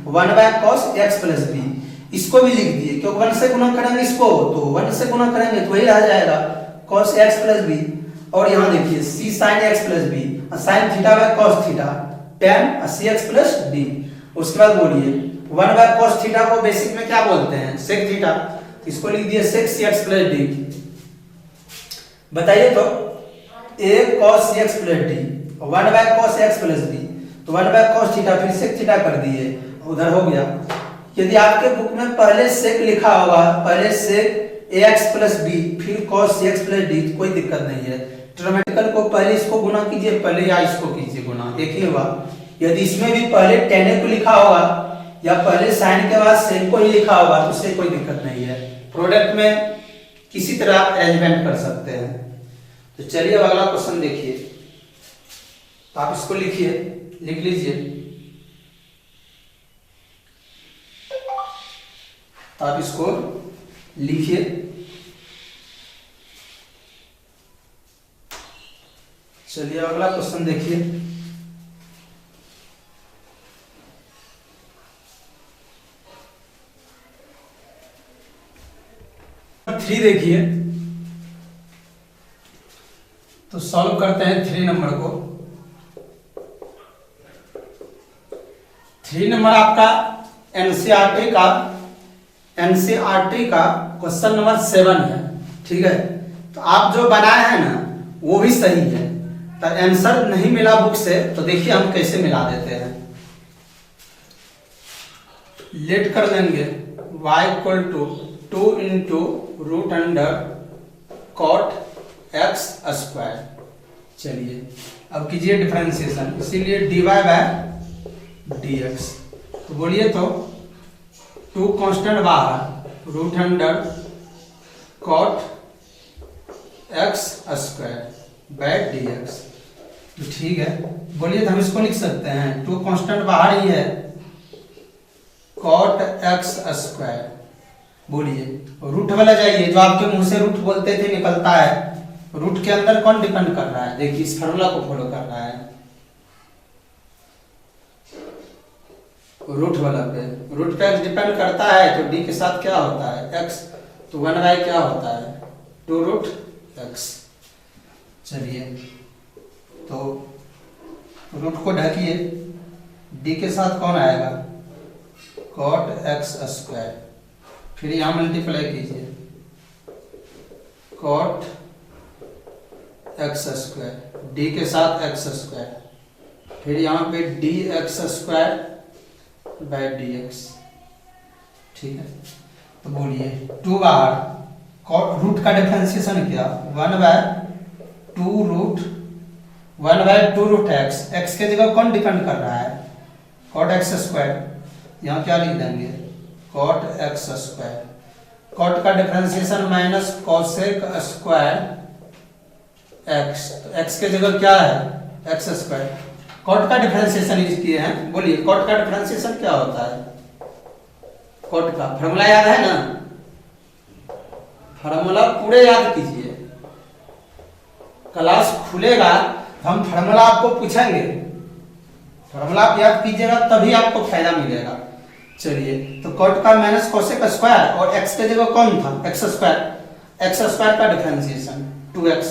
1 by cos x plus b, इसको भी लिख दिए क्योंकि 1 से गुणा करेंगे इसको, तो 1 से गुणा करेंगे तो वही रह जाएगा cos x प्लस b। और यहाँ देखिए c sin x plus b sin theta by cos theta tan cx plus d। उसके बाद बोलिए 1 बाय cos थीटा को बेसिक में क्या बोलते हैं, sec थीटा, इसको लिख दिए sec cx प्लस d। बताइए तो a cos cx plus d 1 by cos x plus b, तो 1 बाय cos थीटा फिर sec थीटा कर दिए, उधर हो गया। यदि आपके बुक में पहले sec लिखा होगा, पहले sec ax प्लस b फिर cos cx प्लस d, कोई दिक्कत नहीं है। ट्रिग्नोमेट्रिकल को पहले इसको गुणा कीजिए, पहले या इसको कीजिए गुणा, एक ही होगा। यदि इसमें भी पहले tan a को लिखा होगा या पहले sin के बाद sec को ही लिखा होगा तो उससे कोई दिक्कत नहीं है, प्रोडक्ट में किसी तरह आप अरेंजमेंट कर सकते हैं। तो चलिए अब अगला क्वेश्चन देखिए, तो आप इसको लिखिए, लिख लीजिए, तो आप इसको लिखिए। चलिए अगला क्वेश्चन देखिए, थ्री देखिए, तो सॉल्व करते हैं 3 नंबर को। 3 नंबर आपका एनसीईआरटी का क्वेश्चन नंबर 7 है, ठीक है। तो आप जो बनाए हैं ना वो भी सही है, तो आंसर नहीं मिला बुक से तो देखिए हम कैसे मिला देते हैं। लेट कर देंगे y equal to 2 into root under cot x square. चलिए अब कीजिए डिफरेंशिएशन, इसीलिए dy बाय dx। तो बोलिए तो 2 कांस्टेंट बाहर, root under cot x square by dx, तो ठीक है। बोलिए तो हम इसको लिख सकते हैं 2 कांस्टेंट बाहर ही है, कॉट x स्क्वायर। बोलिए रूट वाला जाइए, जो आपके मुंह से रूट बोलते थे निकलता है, रूट के अंदर कौन डिपेंड कर रहा है, देखिए इस फार्मूला को फॉलो कर रहा है, रूट वाला पे, रूट पे डिपेंड करता है, तो d के साथ क्या होता है x, तो 1 बाय क्या होता है 2 रूट x। चलिए तो रूट को ढकिए, d के साथ कौन आएगा कॉट x स्क्वायर, फिर यहाँ मल्टीप्लाई कीजिए कॉट x स्क्वायर, d के साथ x स्क्वायर, फिर यहाँ पे dx स्क्वायर बाय dx, ठीक है। तो बोलिए 2 बाहर, रूट का डिफरेंशिएशन किया 1 बाय 2 रूट x के जगह कौन डिपेंड कर रहा है कॉट x स्क्वायर, यहाँ क्या लिख देंगे कॉट x स्क्वायर, कॉट का differentiation minus cosec square x, तो x के जगह क्या है x स्क्वायर, कॉट का डिफरेंशिएशन यूज किए हैं। बोलिए कॉट का डिफरेंशिएशन क्या होता है, कॉट का फार्मूला याद है ना, फार्मूला पूरे याद कीजिए, क्लास खुलेगा हम फार्मूला आपको पूछेंगे, फार्मूला आप याद कीजिएगा तभी आपको फायदा मिलेगा। चलिए तो कॉट का माइनस कोसेक स्क्वायर और x के जगह कौन था x स्क्वायर का डिफरेंशिएशन 2x।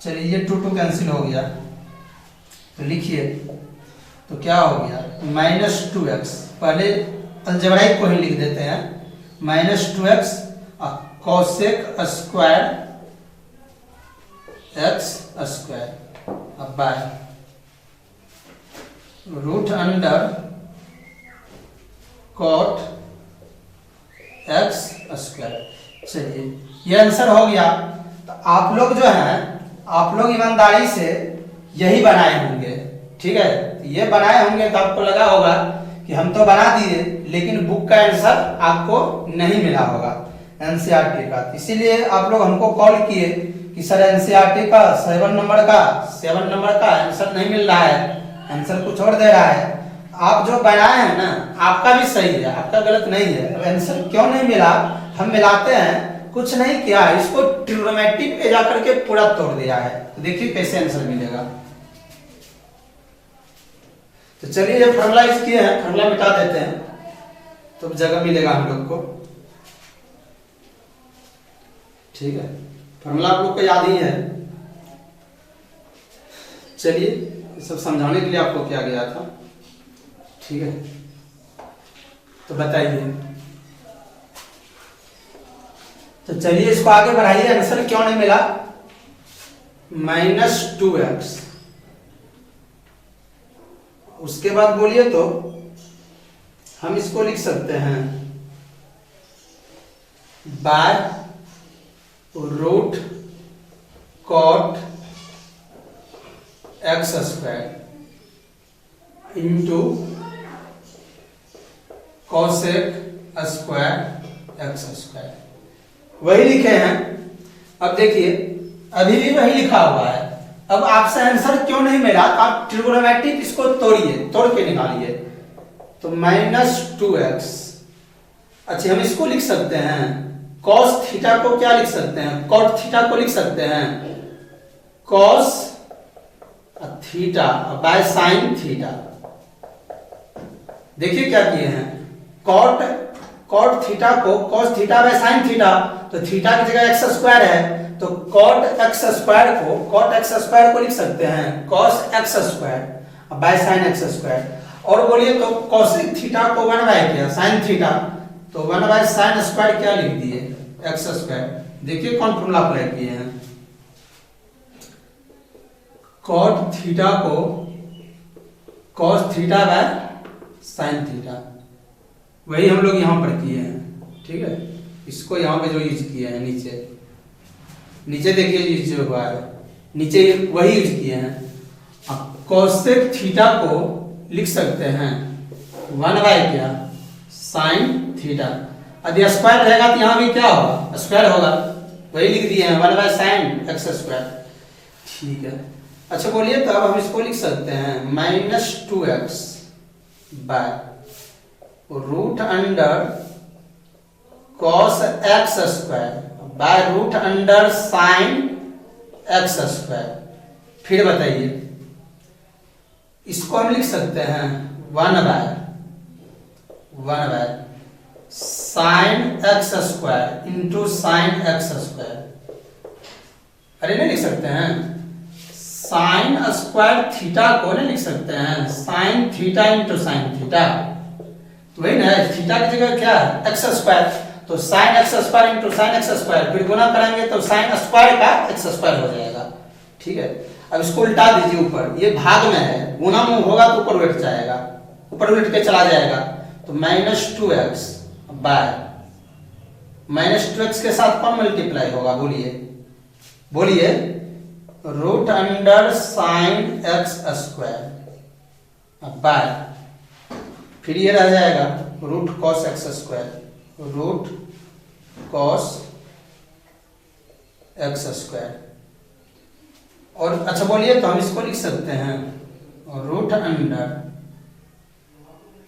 चलिए ये 2 कैंसिल हो गया, तो लिखिए तो क्या हो गया -2x, पहले अलजेब्राइक को ही लिख देते हैं, -2x cosec square x square, अब by root under cot x square. चलिए ये आंसर हो गया। तो आप लोग जो है, आप लोग ईमानदारी से यही बनाए होंगे, ठीक है। तो ये बनाए होंगे तो आपको लगा होगा कि हम तो बना दिए, लेकिन बुक का आंसर आपको नहीं मिला होगा एनसीईआरटी का। इसीलिए आप लोग हमको कॉल किए कि सर एनसीईआरटी का 7 नंबर का आंसर नहीं मिल रहा है, आंसर कुछ और दे रहा है। आप जो बनाए हैं ना, आपका भी सही है, आपका गलत नहीं है। अब आंसर क्यों नहीं मिला, हम मिलाते हैं। कुछ नहीं किया, इसको ट्रिग्नोमेट्री पे जाकर के पूरा तोड़ दिया है। तो देखिए कैसे आंसर मिलेगा। तो चलिए जब फॉर्मूला यूज किए हैं, फॉर्मूला मिटा देते हैं तो जगह मिलेगा हम लोग को, ठीक है। फॉर्मूला आप लोग को याद ही है। चलिए ये सब समझाने के लिए आपको किया गया था, ठीक है। तो बताइए, तो चलिए इसको आगे बढ़ाइए। आंसर क्यों नहीं मिला, -2x। उसके बाद बोलिए तो हम इसको लिख सकते हैं by root cot x square into cosec square x square. वही लिखे हैं। अब देखिए अभी भी वही लिखा हुआ है। अब आपसे आंसर क्यों नहीं मिला, तो आप ट्रिग्नोमेट्रिक इसको तोड़िए, तोड़ के निकालिए। तो -2x, अच्छा हम इसको लिख सकते हैं cos थीटा को क्या लिख सकते हैं, cot थीटा को लिख सकते हैं cos theta by sin theta. देखिए क्या किए हैं, cot थीटा को cos theta by sin theta, तो थीटा की जगह x स्क्वायर है, तो cot x स्क्वायर को लिख सकते हैं cos x square by sin x square. और बोलिए तो cosec थीटा को 1 बाय क्या sin थीटा, तो 1 बाय sin स्क्वायर क्या लिख दिए x स्क्वायर। देखिए कौन फॉर्मूला अप्लाई किए हैं, cot थीटा को cos theta by sin theta, वही हम लोग यहां पर किए हैं, ठीक है। इसको यहां पे जो यूज किए हैं नीचे देखिए यूज जो हुआ है, नीचे वही यूज किए हैं। अब cosec थीटा को लिख सकते हैं 1 बाय क्या sin थीटा। यदि स्क्वायर रहेगा तो यहाँ भी क्या होगा, स्क्वायर होगा, वही लिख दिए हैं 1 बाय sin x स्क्वायर, ठीक है। अच्छा बोलिए तो अब हम इसको लिख सकते हैं -2x by root under cos x square by root under sin x square. फिर बताइए, इसको हम लिख सकते हैं 1 by sin x square into sin x square. अरे नहीं लिख सकते हैं, sin स्क्वायर थीटा को नहीं लिख सकते हैं sin theta into sin theta, तो वही ना, थीटा की जगह क्या है x स्क्वायर, तो sin x square into sin x square, फिर गुना करेंगे तो sin स्क्वायर का x स्क्वायर हो जाएगा, ठीक है। अब इसको उल्टा दीजिए ऊपर, ये भाग में है, गुना में होगा तो ऊपर उठ जाएगा, ऊपर उठ के चला जाएगा, तो -2x बाय -2x के साथ कौन मल्टीप्लाई होगा, बोलिए root under sin x square by, फिर ये रह जाएगा root cos x square, root cos x square. और अच्छा बोलिए तो हम इसको लिख सकते हैं root under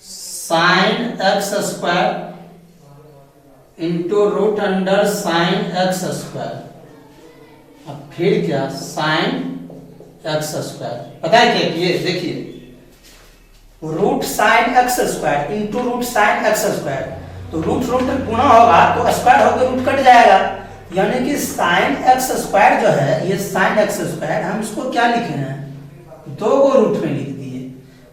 sin x square into root under sin x square, अब फिर क्या sin x स्क्वायर। पता है क्या किए, देखिए root sin x square into root sin x square, तो रूट गुना होगा तो स्क्वायर होकर रूट कट जाएगा, यानी कि sin x स्क्वायर जो है, ये sin x स्क्वायर हम इसको क्या लिखे हैं, 2 को रूट में लिख दिए,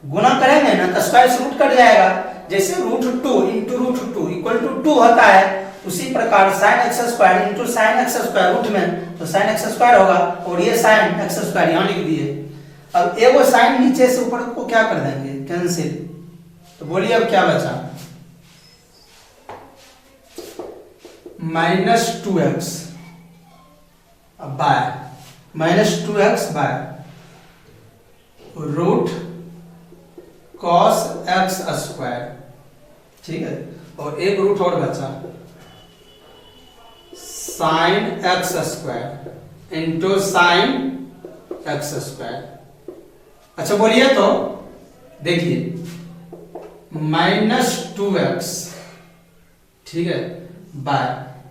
गुना करेंगे ना तो स्क्वायर से रूट कट जाएगा। जैसे √2 इंटू √2 इक्वल टू 2 होता है, उसी प्रकार sin x square into sin x square root में, तो sin x स्क्वायर होगा, और ये sin x स्क्वायर यहाँ लिख दिए। अब एगो sin नीचे से ऊपर को क्या कर देंगे, कैंसिल, तो बोलिए अब क्या बचा, -2x by -2x by root cos x square, ठीक है, और एक रूट और बचा sin x square into sin x square. अच्छा बोलिए तो देखिए -2x, ठीक है, बाय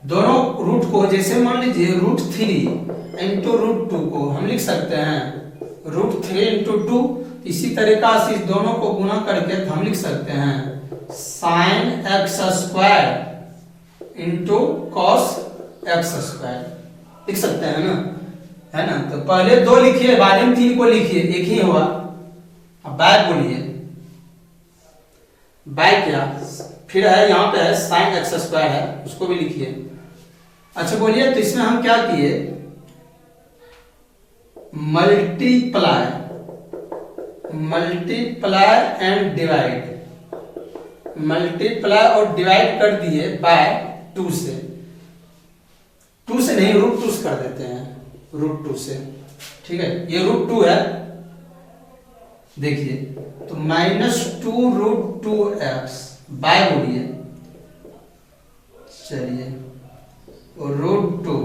दोनों रूट को, जैसे मान लीजिए √3 इंटू √2 को हम लिख सकते हैं √3 इंटू 2, इसी तरीका से इस दोनों को गुणा करके हम लिख सकते हैं sin x square into cos x square, लिख सकते हैं ना, है ना। तो पहले 2 लिखिए, बाद में 3 को लिखिए, एक ही हुआ। अब बाय बोलिए, बाय क्या, फिर है यहाँ पे है sin x स्क्वायर है, उसको भी लिखिए। अच्छा बोलिए तो इसमें हम क्या किए, मल्टीप्लाई एंड डिवाइड, मल्टीप्लाई और डिवाइड कर दिए बाय 2 से, 2 से नहीं √2 से कर देते हैं, √2 से, ठीक है, ये √2 है, देखिए तो -2√2x बाय बोलिए, चलिए √2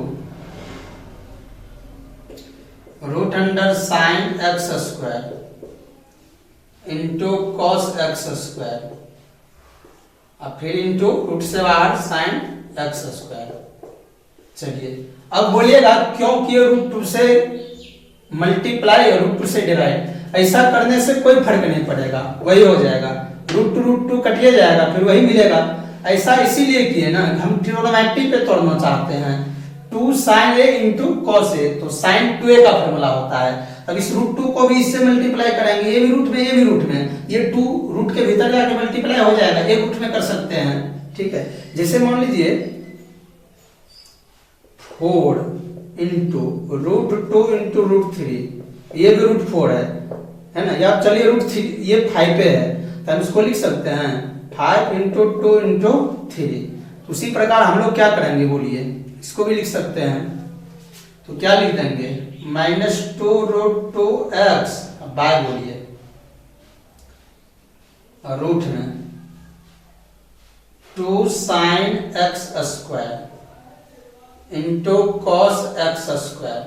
root under sin x square into cos x square, और फिर इंटू रूट से बाहर sin x स्क्वायर। चलिए अब बोलिएगा क्यों किए √2 से मल्टीप्लाई और √2 से डिवाइड, ऐसा करने से कोई फर्क नहीं पड़ेगा, वही हो जाएगा, √2 कटिए जाएगा, फिर वही मिलेगा। ऐसा इसीलिए किए ना, हम ट्रिग्नोमेट्री पे तोड़ना चाहते हैं, 2 sin a into cos a, तो sin 2a का फॉर्मूला होता है। अब इस √2 को भी इससे मल्टीप्लाई करेंगे, ये भी रूट में, ये भी रूट में, ये 2 रूट के भीतर जाके मल्टीप्लाई हो जाएगा, एक रूट में कर सकते हैं, ठीक है। जैसे मान लीजिए 4 इंटू √2 इंटू √3, ये भी √4 है ना, या चलिए √3 ये 5 पे है, तो हम इसको लिख सकते हैं 5 इंटू 2 इंटू 3। उसी प्रकार हम लोग क्या करेंगे बोलिए, इसको भी लिख सकते हैं, तो क्या लिख देंगे -2√2x बाय बोलिए, और रूट में 2 sin x square into cos x square,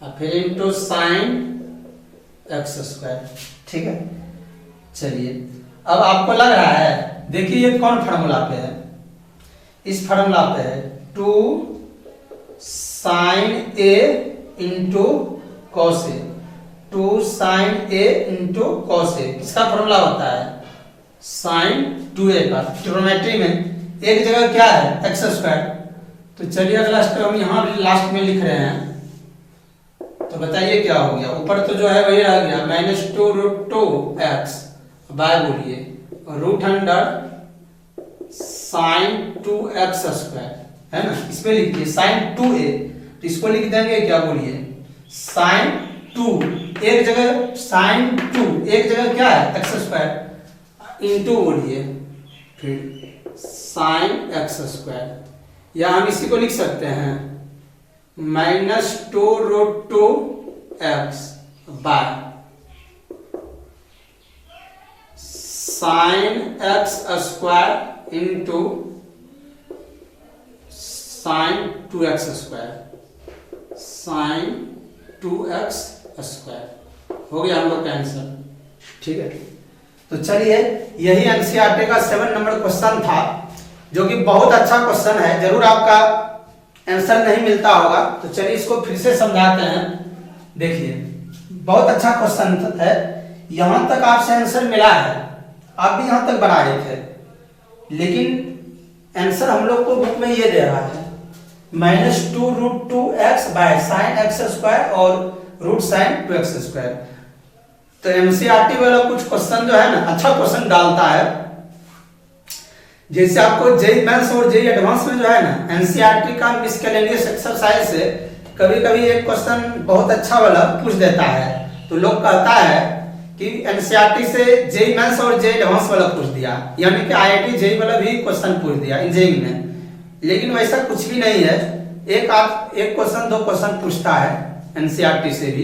और फिर इंटू sin x स्क्वायर, ठीक है। चलिए अब आपको लग रहा है, देखिए ये कौन फार्मूला पे है, इस फार्मूला पे है 2 sin a into cos a, 2 sin a into cos a, किसका फार्मूला होता है, sin 2a का। ट्रिग्नोमेट्री में एक जगह क्या है x स्क्वायर, तो चलिए अगला स्टेप हम यहाँ लास्ट में लिख रहे हैं, तो बताइए क्या हो गया, ऊपर तो जो है वही रह गया -2√2x बाय बोलिए, root under sin 2x square, है ना, इसमें लिखिए sin 2a, तो इसको लिख देंगे क्या बोलिए sin 2, एक जगह sin 2, एक जगह क्या है x स्क्वायर इंटू बोलिए फिर sin x स्क्वायर, या हम इसी को लिख सकते हैं -2√2x by sin x square into sin 2x square, sin 2x square हो गया हम लोग का आंसर, ठीक है। तो चलिए यही एनसीईआरटी का 7 नंबर क्वेश्चन था, जो कि बहुत अच्छा क्वेश्चन है, जरूर आपका आंसर नहीं मिलता होगा, तो चलिए इसको फिर से समझाते हैं। देखिए बहुत अच्छा क्वेश्चन है, यहां तक आपसे आंसर मिला है, आप भी यहां तक बना रहे थे, लेकिन आंसर हम लोग को बुक में ये दे रहा है -2√2x by sin x square और रूट sin 2x स्क्वायर। तो एनसीईआरटी वाला कुछ क्वेश्चन जो है ना अच्छा क्वेश्चन डालता है, जैसे आपको जेईई मेंस और जेईई एडवांस में जो है ना एनसीईआरटी का मिससेलेनियस एक्सरसाइज से कभी कभी एक क्वेश्चन बहुत अच्छा वाला पूछ देता है, तो लोग कहता है कि एनसीईआरटी से जेईई मेंस और जेईई एडवांस वाला पूछ दिया, यानी कि आईआईटी जेईई वाला भी क्वेश्चन पूछ दिया इंजीनियरिंग में, लेकिन वैसा कुछ भी नहीं है। एक क्वेश्चन 2 क्वेश्चन पूछता है एनसीईआरटी से भी,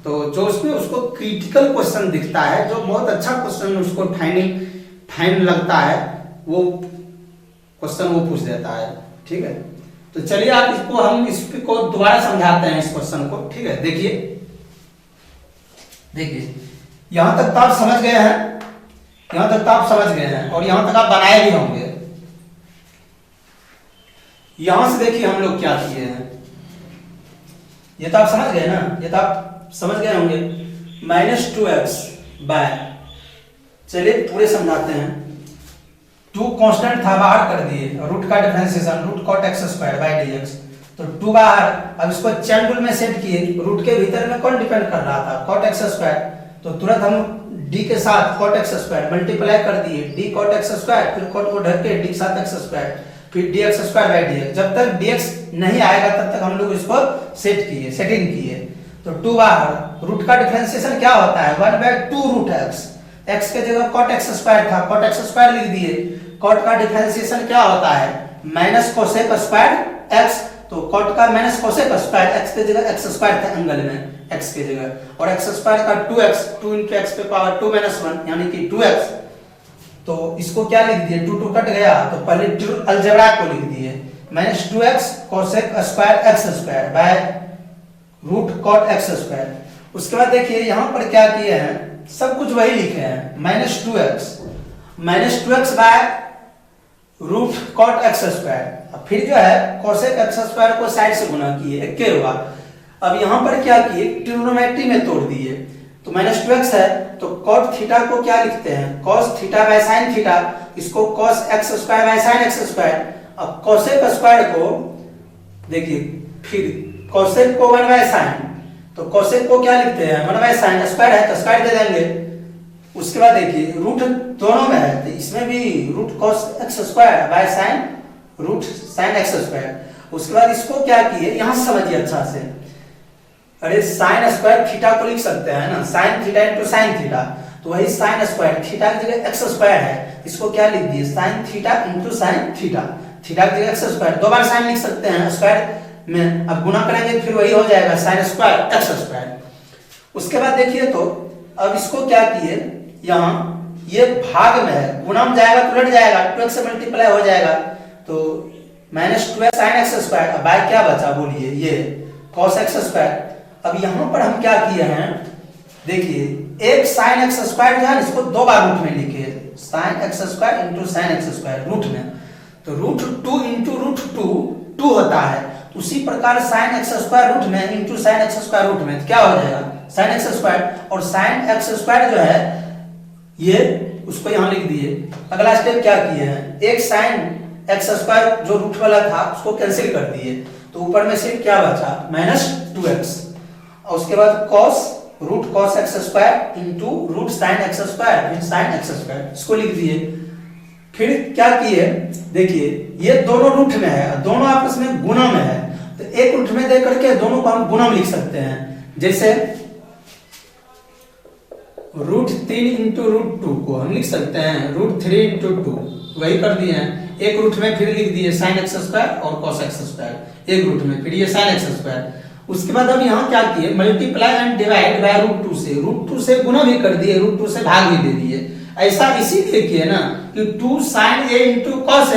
तो जो उसमें उसको क्रिटिकल क्वेश्चन दिखता है, जो बहुत अच्छा क्वेश्चन उसको फाइन लगता है, वो क्वेश्चन वो पूछ देता है। ठीक है, तो चलिए आप इसको दोबारा समझाते हैं इस क्वेश्चन को। ठीक है, देखिए यहां तक तो आप समझ गए हैं, और यहां तक आप बनाए भी होंगे। यहां से देखिए हम लोग क्या किए हैं, ये तो आप समझ गए ना, ये तो आप समझ गए होंगे। -2x बाय, चलिए पूरे समझाते हैं। 2 कांस्टेंट था, बाहर कर दिए, रूट का differentiation root cot x square by dx, तो 2 बाहर। अब इसको चैन रूल में सेट किए, रूट के भीतर में कौन डिपेंड कर रहा था, कॉट एक्स स्क्वायर, तो तुरंत हम d के साथ कॉट एक्स स्क्वायर मल्टीप्लाई कर दिए, d कॉट एक्स स्क्वायर, फिर कॉट को ढक के d के साथ एक्स स्क्वायर, फिर dx स्क्वायर बाय dx। जब तक dx नहीं आएगा तब तक हम लोग इसको सेटिंग किए। तो 2 बाहर, रूट का डिफरेंशिएशन क्या होता है, 1/2 रूट x, x के जगह cot x स्क्वायर था, cot x स्क्वायर लिख दिए। cot का डिफरेंशिएशन क्या होता है, माइनस कोसेक स्क्वायर x, तो cot का माइनस कोसेक स्क्वायर, x के जगह x स्क्वायर था एंगल में, x के जगह, और x स्क्वायर का 2x, 2 × x पे पावर 2 - 1 यानी कि 2x। तो इसको क्या लिख दिए, 2 कट गया, तो पहले अलजेब्रा को लिख दिए, -2x cosec square x square by root cot x square. उसके बाद देखिए यहां पर क्या किए हैं, सब कुछ वही लिखे हैं, -2x by root cot x square. फिर जो है कोसेक एक्स स्क्वायर को साइड से गुना किए, एक के हुआ। अब यहां पर क्या किए, ट्रिग्नोमेट्री में तोड़ दिए, तो -2x है, तो कॉट थीटा को क्या लिखते हैं, cos theta by sin theta, इसको cos x square by sin x square. अब कोसेक स्क्वायर को देखिए, फिर कोसेक को 1/sin, तो कोसेक को क्या लिखते हैं, 1/sin, स्क्वायर है तो स्क्वायर दे देंगे। उसके बाद देखिए रूट दोनों में है, तो इसमें भी root cos x square by sin root sin x square. उसके बाद इसको क्या किए, यहां समझिए अच्छा से, अरे sin स्क्वायर थीटा को लिख सकते हैं ना, sin थीटा × sin थीटा, तो वही sin स्क्वायर थीटा की जगह x स्क्वायर है, इसको क्या लिख दिए, sin theta × sin theta, theta की जगह x स्क्वायर, 2 बार sin लिख सकते हैं स्क्वायर में, अब गुना करेंगे फिर वही हो जाएगा sin स्क्वायर x स्क्वायर। उसके बाद देखिए, तो अब इसको क्या किए, यहाँ ये भाग में है, गुना में जाएगा तो उलट जाएगा, 2x से मल्टीप्लाई हो जाएगा, तो -2x sin x स्क्वायर, अब बाय क्या बचा बोलिए, ये cos x स्क्वायर। अब यहाँ पर हम क्या किए हैं, देखिए एक sin x स्क्वायर जो है इसको 2 बार रूट में लिखे, sin x square × sin x square root में, तो √2 × √2 2 होता है। उसी प्रकार sin x स्क्वायर रूट में × sin x स्क्वायर रूट में, तो क्या हो जाएगा sin x स्क्वायर, और sin x स्क्वायर जो है ये उसको यहाँ लिख दिए। अगला स्टेप क्या किए हैं, एक sin x स्क्वायर जो रूट वाला था उसको कैंसिल कर दिए, तो ऊपर में सिर्फ क्या बचा, -2x, और उसके बाद cos x square × root sin x square फिर sin x स्क्वायर, इसको लिख दिए। फिर क्या किए, देखिए ये दोनों रूट में है, दोनों आपस में गुणा में है, तो एक रूट में दे करके दोनों को हम गुणा में लिख सकते हैं, जैसे √3 × √2 को हम लिख सकते हैं √3 × 2, वही कर दिए हैं। एक रूट में फिर लिख दिए sin x स्क्वायर और cos x स्क्वायर एक रूट में, फिर ये sin x स्क्वायर। उसके बाद अब यहाँ क्या किए, मल्टीप्लाई एंड डिवाइड बाय √2 से गुना भी कर दिए, √2 से भाग भी दे दिए। ऐसा इसीलिए किए ना कि 2 sin a × cos a,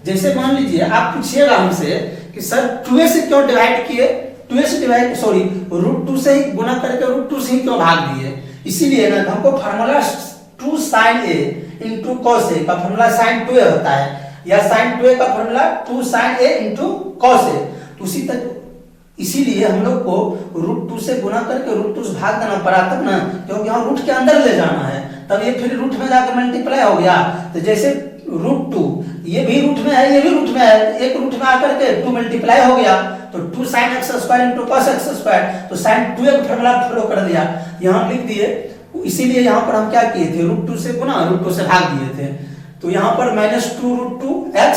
जैसे मान लीजिए आप पूछिएगा हमसे कि सर 2a से क्यों डिवाइड किए, 2a से डिवाइड सॉरी √2 से ही गुना करके √2 से ही क्यों भाग दिए, इसीलिए ना हमको formula 2 sin a × cos a का फार्मूला sin 2a होता है, या sin 2a का formula 2 sin a × cos a, तो उसी तक इसीलिए हम लोग को √2 से गुना करके √2 से भाग देना पड़ा, तब ना, क्योंकि यहाँ रूट के अंदर ले जाना है, तब ये फिर रूट में जाकर मल्टीप्लाई हो गया। तो जैसे √2 ये भी रूट में है, ये भी रूट में है, एक रूट में आकर के 2 मल्टीप्लाई हो गया, तो 2 sin x square × cos x square, तो sin 2a का फार्मूला फॉलो कर दिया, यहाँ लिख दिए। इसीलिए यहाँ पर हम क्या किए थे, √2 से गुना √2 से भाग दिए थे, तो यहाँ पर -2√2x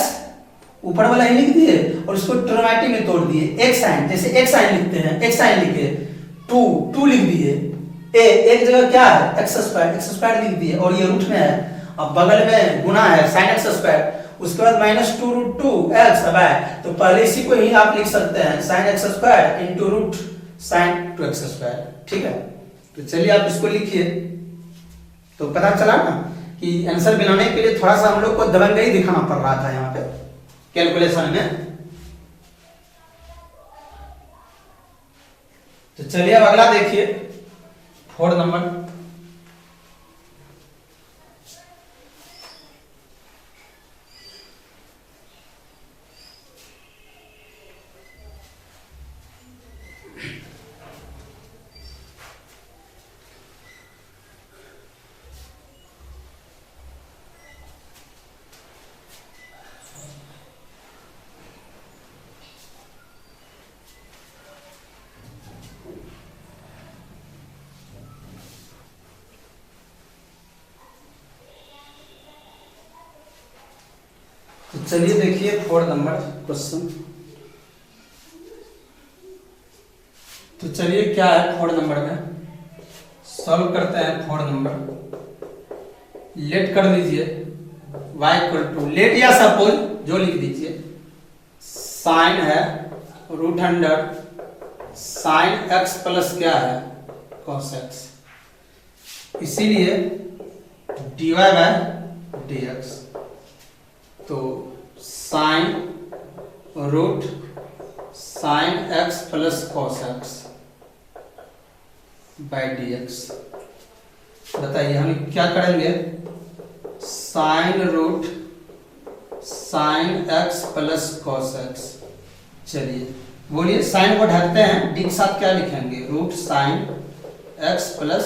ऊपर वाला ही लिख दिए और इसको ट्रिग्नोमेट्री में तोड़ दिए, एक साइन, जैसे एक साइन लिखते हैं, एक साइन लिखे 2 लिख दिए, a एक जगह क्या है x स्क्वायर लिख दिए, और ये रूट में है, अब बगल में गुना है sin x स्क्वायर, उसके बाद -2√2x बाय, तो पहले इसी को ही आप लिख सकते हैं sin x² into root sin 2x²। ठीक है, तो चलिए आप इसको लिखिए। तो पता चला ना कि आंसर बनाने के लिए थोड़ा सा हम लोग को दबंगई दिखाना पड़ रहा था यहाँ पे कैलकुलेशन में। तो चलिए अब अगला देखिए 4 नंबर। तो चलिए देखिए 4 नंबर क्वेश्चन। तो चलिए क्या है 4 नंबर में, सॉल्व करते हैं 4 नंबर। लेट कर लीजिए y इक्वल टू, लेट या सपोज जो लिख दीजिए, साइन है √100 साइन x प्लस क्या है cos x, इसीलिए dy बाय dx। तो sine root sine x plus cos x by dx। बताइए हम क्या करेंगे, sine root sine x plus cos x। चलिए बोलिए, साइन को ढकते हैं, डी के साथ क्या लिखेंगे, root sine x plus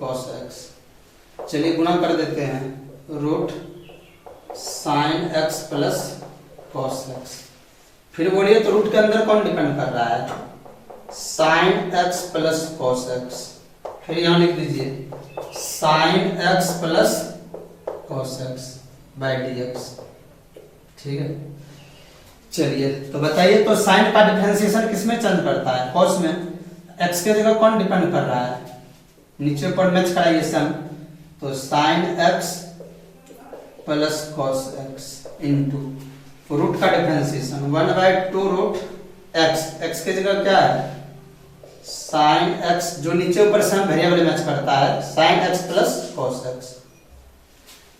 cos x। चलिए गुणा कर देते हैं, root sine x plus cos x। फिर बोलिए तो रूट के अंदर कौन डिपेंड कर रहा है, sine x plus cos x। फिर यहां लिख दीजिए sine x plus cos x by dx। ठीक है, चलिए तो बताइए, तो साइन का डिफरेंशिएशन किसमें चेंज करता है, cos में। x के जगह कौन डिपेंड कर रहा है, नीचे ऊपर मैच कराइए सम। तो sine x plus cos x into root का डिफरेंशिएशन 1/2 रूट x, x के जगह क्या है साइन x, जो नीचे ऊपर से हम वेरिएबल मैच करता है sine x plus cos x।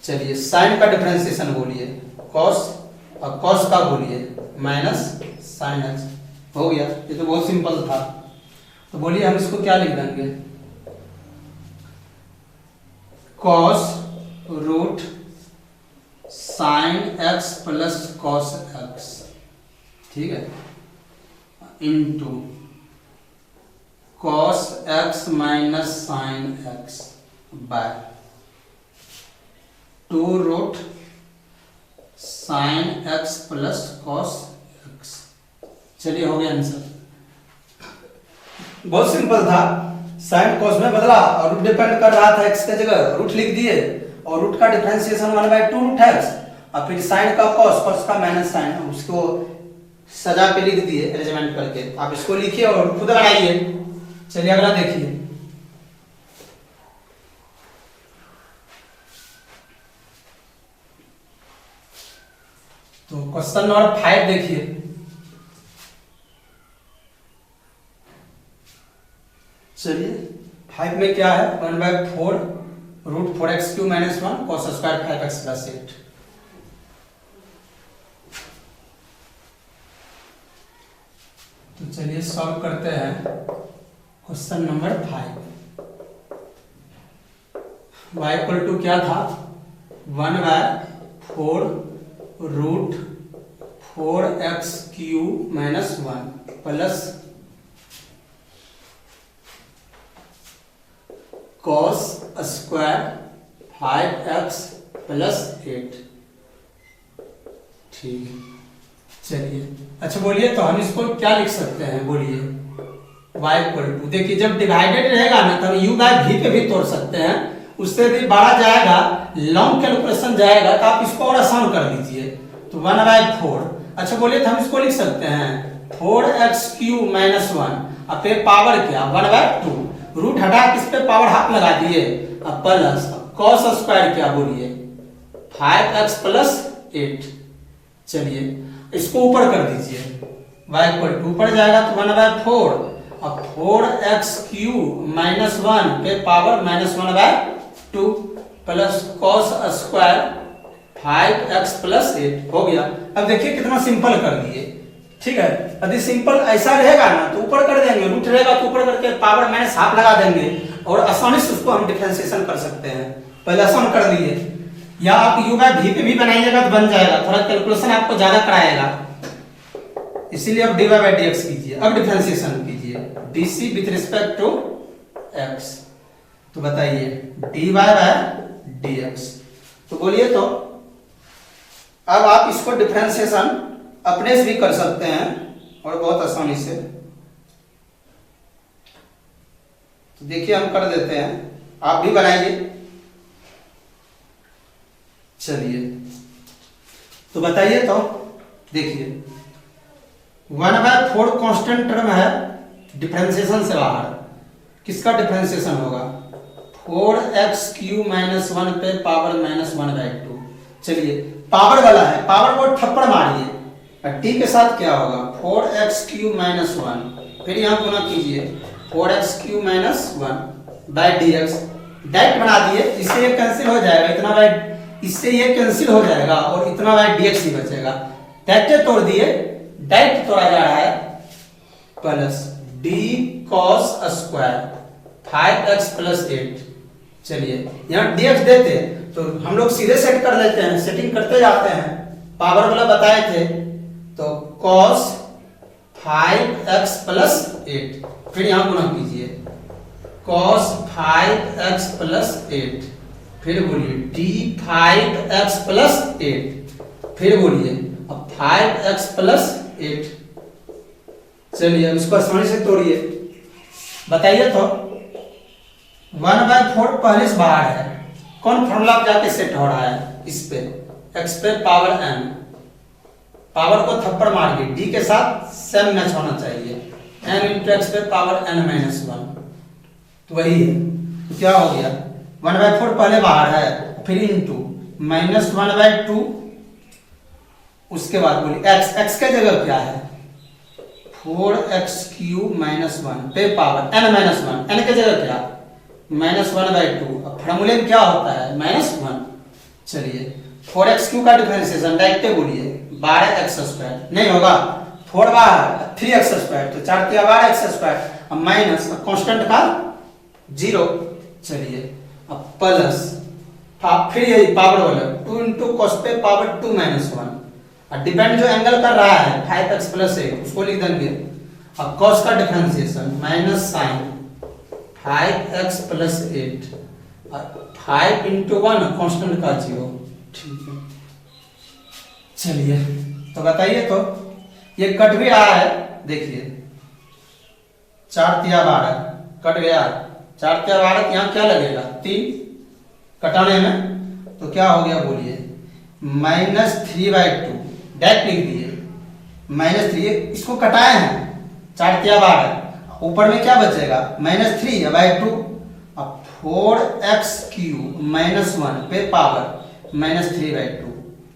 चलिए साइन का डिफरेंशिएशन बोलिए cos, और cos का बोलिए माइनस साइन x। हो गया, ये तो बहुत सिंपल था। तो बोलिए हम इसको क्या लिख देंगे, cos root sine x plus cos x। ठीक है, into cos x minus sine x by 2 root sine x plus cos x। चलिए हो गया आंसर, बहुत सिंपल था। साइन cos में बदला और रूट डिपेंड कर रहा था x के जगह, रूट लिख दिए और रूट का डिफरेंशिएशन 1/2 रूट x, और फिर साइन का cos का माइनस साइन, उसको सजा के लिख दिए अरेंजमेंट करके। आप इसको लिखिए और खुद बनाइए। चलिए अगला देखिए, तो क्वेश्चन नंबर 5 देखिए। चलिए 5 में क्या है, 1/4 root 4x³ minus 1 cos square 5x plus 8। तो चलिए सॉल्व करते हैं question number 5। y equal to क्या था, 1/4 root 4x³ minus 1 plus cos square 5x plus 8। ठीक है, चलिए अच्छा बोलिए, तो हम इसको क्या लिख सकते हैं, बोलिए y इक्वल टू, देखिए जब डिवाइडेड रहेगा ना तब u बाय v पे भी तोड़ सकते हैं, उससे भी बड़ा जाएगा, लॉन्ग कैलकुलेशन जाएगा, तो आप इसको और आसान कर दीजिए। तो 1/4, अच्छा बोलिए तो हम इसको लिख सकते हैं 4x³ माइनस 1, अब फिर पावर क्या 1/2, रूट हटा किस पे पावर हाफ लगा दिए, अब प्लस cos स्क्वायर क्या बोलिए 5x प्लस 8। चलिए इसको ऊपर कर दीजिए, y इक्वल टू ऊपर जाएगा तो 1/4, अब 4x³ -1 पे power -1/2 plus cos square 5x + 8 हो गया। अब देखिए कितना सिंपल कर दिए, ठीक है। यदि सिंपल ऐसा रहेगा ना तो ऊपर कर देंगे, रूट रहेगा तो ऊपर करके पावर -1/2 लगा देंगे और आसानी से उसको हम डिफरेंशिएशन कर सकते हैं। पहले आसान कर दिए, या आप u/v पे भी बनाइएगा तो बन जाएगा, थोड़ा कैलकुलेशन आपको ज्यादा कराएगा, इसीलिए अब dy/dx कीजिए। अब डिफरेंशिएशन कीजिए dc with respect to x, तो बताइए dy/dx, तो बोलिए तो अब आप इसको डिफरेंशिएशन अपने से भी कर सकते हैं और बहुत आसानी से। तो देखिए हम कर देते हैं, आप भी बनाइए। चलिए तो बताइए तो देखिए 1/4 कांस्टेंट टर्म है, डिफरेंशिएशन से बाहर, किसका डिफरेंशिएशन होगा 4x³ -1 पे पावर -1/2। चलिए पावर वाला है, पावर को थप्पड़ मारिए और t के साथ क्या होगा 4x³ -1, फिर यहां गुना कीजिए 4x³ -1/dx, डायरेक्ट बना दिए, इससे ये कैंसिल हो जाएगा, इतना बाय इससे ये कैंसिल हो जाएगा और इतना बाय dx ही बचेगा। डायरेक्ट तोड़ दिए, डायरेक्ट तोड़ा जा रहा है, plus d cos square 5x + 8। चलिए यहाँ dx देते तो हम लोग सीधे सेट कर लेते हैं, सेटिंग करते जाते हैं, पावर वाला बताए थे, तो cos 5x + 8, फिर यहाँ गुना कीजिए cos 5x + 8, फिर बोलिए d 5x + 8, फिर बोलिए अब 5x + 8। चलिए अब इसको आसानी से तोड़िए, बताइए तो 1/4 पहले से बाहर है, कौन फॉर्मूला जाके सेट हो रहा है इस पे x पे पावर n, पावर को थप्पड़ मार के d के साथ सेम मैच होना चाहिए, n × x पे पावर n-1, तो वही है। तो क्या हो गया 1/4 पहले बाहर है, फिर इनटू -1/2, उसके बाद बोलिए x के जगह क्या है 4x³ -1 पे पावर n-1, n के जगह क्या -1/2, अब फॉर्मूले में क्या होता है -1। चलिए 4x³ का डिफरेंशिएशन डायरेक्ट बोलिए 12x², नहीं होगा 4 बाहर 3x², तो 4 × 12x², अब माइनस कांस्टेंट का 0। चलिए अब प्लस फिर यही पावर वाला 2 × cos पे पावर 2 -1, और डिपेंड जो एंगल कर रहा है 5x + 8, उसको लिख देंगे। अब cos का डिफरेंशिएशन माइनस साइन 5x + 8, और 5 × 1 कांस्टेंट का 0, ठीक है। चलिए तो बताइए तो ये कट भी रहा है, देखिए 4 × 12 कट गया, 4 × 12 यहाँ क्या लगेगा 3 कटाने में, तो क्या हो गया बोलिए -3/2, डायरेक्ट लिख दिए -3, इसको कटाए हैं 4 × 12, ऊपर में क्या बचेगा -3/2, अब 4x³ -1 पे पावर -3/2।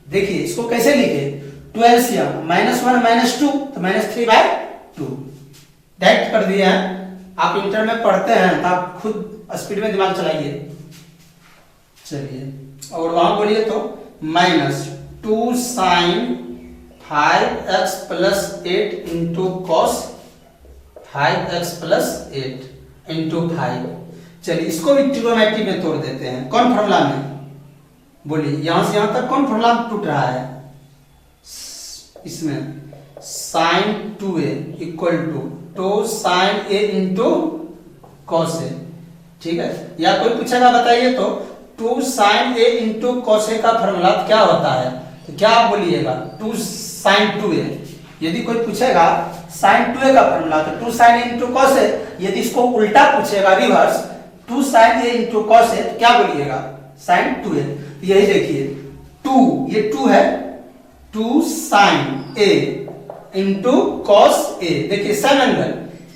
देखिए इसको कैसे लिखे 2 एलसीएम -1 - 2 तो -3/2, डायरेक्ट कर दिए हैं। आप इंटर में पढ़ते हैं तो आप खुद स्पीड में दिमाग चलाइए। चलिए और वहां बोलिए तो -2 sin 5x + 8 × cos 5x + 8 × 5। चलिए इसको भी ट्रिग्नोमेट्री में तोड़ देते हैं, कौन फॉर्मूला में बोलिए, यहां से यहां तक कौन फॉर्मूला टूट रहा है, इसमें sin 2a = 2 sin a × cos a, ठीक है। या कोई पूछेगा बताइए तो 2 sin a × cos a का फॉर्मूला क्या होता है, तो क्या आप बोलिएगा 2 sin 2a। यदि कोई पूछेगा sin 2a का फॉर्मूला तो 2 sin a × cos a, यदि इसको उल्टा पूछेगा reverse 2 sin a × cos a, तो क्या बोलिएगा sin 2a। तो यही देखिए 2, ये 2 है 2 sin a × cos a, देखिए सेम एंगल,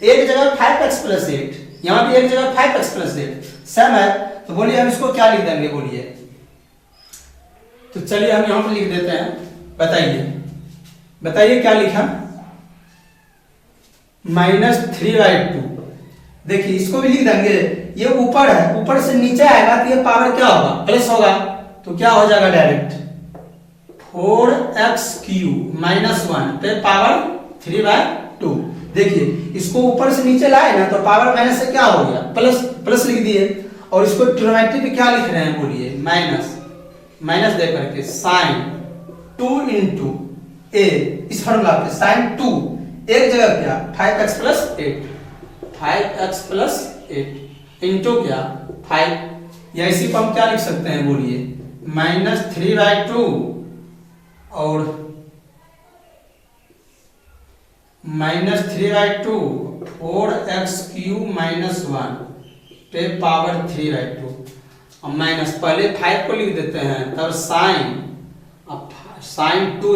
एक जगह 5x + 8, यहां भी एक जगह 5x + 8 सेम है, तो बोलिए हम इसको क्या लिख देंगे बोलिए, तो चलिए हम यहां पर लिख देते हैं, बताइए बताइए क्या लिखा, -3/2। देखिए इसको भी लिख देंगे, ये ऊपर है, ऊपर से नीचे आएगा तो ये पावर क्या होगा, प्लस होगा, तो क्या हो जाएगा डायरेक्ट 4x³ -1 पे पावर 3/2। देखिए इसको ऊपर से नीचे लाए ना तो पावर माइनस से क्या हो गया, प्लस, प्लस लिख दिए। और इसको ट्रिग्नोमेट्री पे क्या लिख रहे हैं बोलिए, माइनस दे करके sin 2 × a, इस फॉर्मूला पे sin 2 एक जगह क्या 5x + 8, 5x + 8 इंटू क्या 5, या इसी को हम क्या लिख सकते हैं बोलिए, -3/2 और -3/2 4x³ -1 पे पावर 3/2। अब माइनस पहले 5 को लिख देते हैं, तब sin 2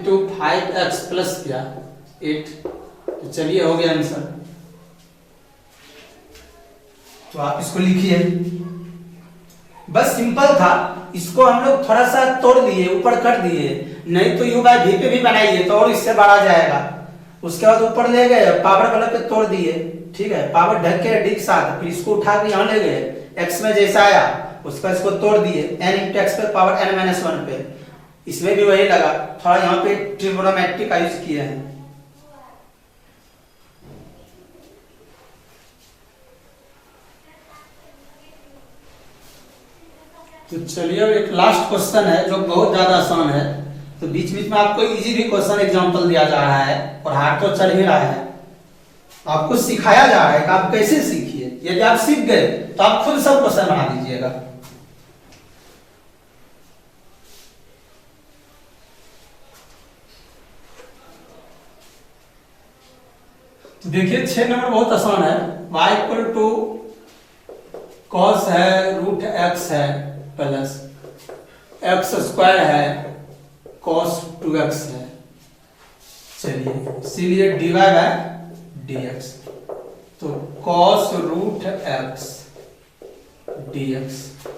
× 5x प्लस क्या 8। तो चलिए हो गया आंसर। तो आप इसको लिखिए, बस सिंपल था। इसको हम लोग थोड़ा सा तोड़ दिए, ऊपर कर दिए, नहीं तो u/v पे भी बनाइए तो और इससे बढ़ा जाएगा। उसके बाद ऊपर ले गए, पावर वाले पे तोड़ दिए, ठीक है, पावर ढक के डी के साथ, फिर इसको उठा के यहाँ ले गए, x में जैसा आया उसका इसको तोड़ दिए, n × x पे पावर n-1 पे, इसमें भी वही लगा, थोड़ा यहाँ पे ट्रिग्नोमेट्री का यूज किए हैं। तो चलिए अब एक लास्ट क्वेश्चन है जो बहुत ज्यादा आसान है। तो बीच बीच में आपको इजी भी क्वेश्चन एग्जांपल दिया जा रहा है और हार्ड तो चल ही रहा है, आपको सिखाया जा रहा है कि आप कैसे सीखिए। यदि आप सीख गए तो आप खुद सब क्वेश्चन बना दीजिएगा। तो देखिए 6 नंबर बहुत आसान है। y = cos है √x है प्लस x² है cos 2x है। चलिए इसीलिए dy/dx, तो cos √x dx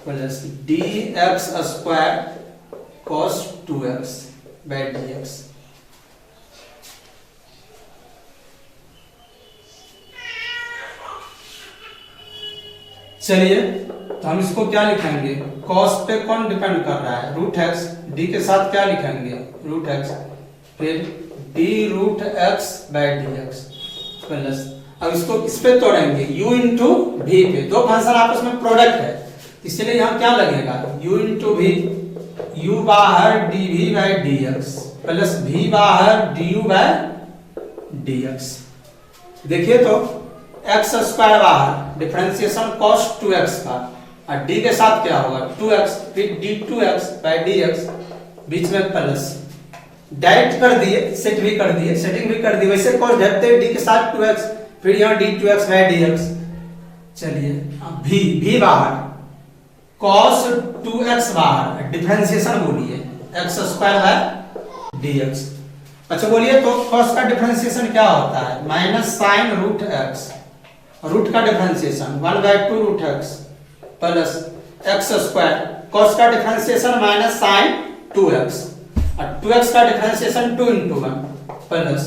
plus dx² cos 2x/dx। चलिए तो हम इसको क्या लिखेंगे, cos पे कौन डिपेंड कर रहा है, √x, d के साथ क्या लिखेंगे √x, फिर d√x/dx प्लस, अब इसको किस पे तोड़ेंगे u × v पे, दो फंक्शन आपस में प्रोडक्ट है, इसलिए यहाँ क्या लगेगा u × v, u बाहर dv/dx प्लस v बाहर du/dx। देखिए तो x² बाहर डिफरेंशिएशन cos 2x का, और d के साथ क्या होगा 2x, फिर d2x/dx बीच में प्लस, डायरेक्ट कर दिए, सेट भी कर दिए, सेटिंग भी कर दी, वैसे cos ढकते d के साथ 2x, फिर यहाँ d2x/dx। चलिए अब v बाहर, cos 2x बाहर, डिफरेंशिएशन बोलिए x²/dx। अच्छा बोलिए तो cos का डिफरेंशिएशन क्या होता है, -sin √x, रूट का differentiation 1/2 √x plus x², cos का डिफरेंशिएशन -sin 2x, और 2x का डिफरेंशिएशन 2 × 1 प्लस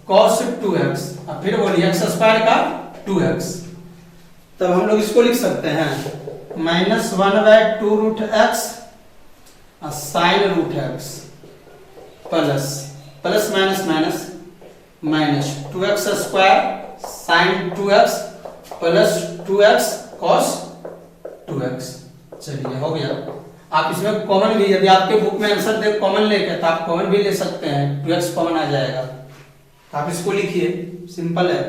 cos 2x, और फिर बोलिए x² का 2x। तब हम लोग इसको लिख सकते हैं -1/2 √x sin √x plus minus 2x² sin 2x plus 2x cos 2x। चलिए हो गया। आप इसमें कॉमन भी, यदि आपके बुक में आंसर दे कॉमन लेके, तो आप कॉमन भी ले सकते हैं, 2x कॉमन आ जाएगा। तो आप इसको लिखिए, सिंपल है।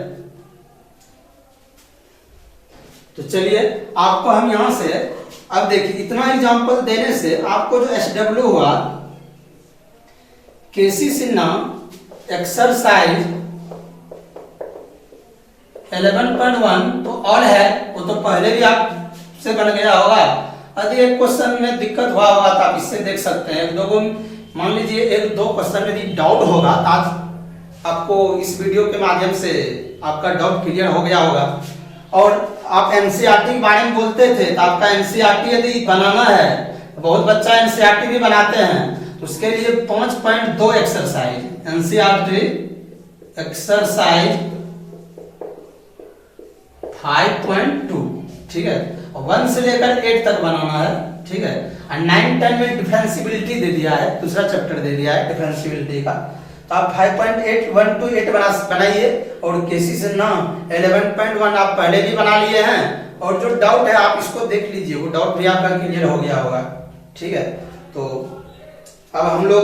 तो चलिए आपको हम यहां से, अब देखिए इतना एग्जांपल देने से आपको जो SW हुआ, केसी सिन्हा एक्सरसाइज 11.1 तो और है, वो तो पहले भी आपसे बन गया होगा। यदि एक क्वेश्चन में दिक्कत हुआ होगा तो आप इससे देख सकते हैं। मान लीजिए 1-2 क्वेश्चन में यदि डाउट होगा तो आज आपको इस वीडियो के माध्यम से आपका डाउट क्लियर हो गया होगा। और आप एनसीईआरटी के बारे में बोलते थे, तो आपका एनसीईआरटी यदि बनाना है, बहुत बच्चा एनसीईआरटी भी बनाते हैं, तो उसके लिए 5.2 एक्सरसाइज एनसीईआरटी एक्सरसाइज 5.2, ठीक है, 1 से लेकर 8 तक बनाना है, ठीक है। और 9, 10 में डिफरेंशिबिलिटी दे दिया है, दूसरा चैप्टर दे दिया है डिफरेंशिबिलिटी का। तो आप 5.8 1 to 8 बनाइए और केसी से ना 11.1 आप पहले भी बना लिए हैं, और जो डाउट है आप इसको देख लीजिए, वो डाउट भी आपका क्लियर हो गया होगा, ठीक है। तो अब हम लोग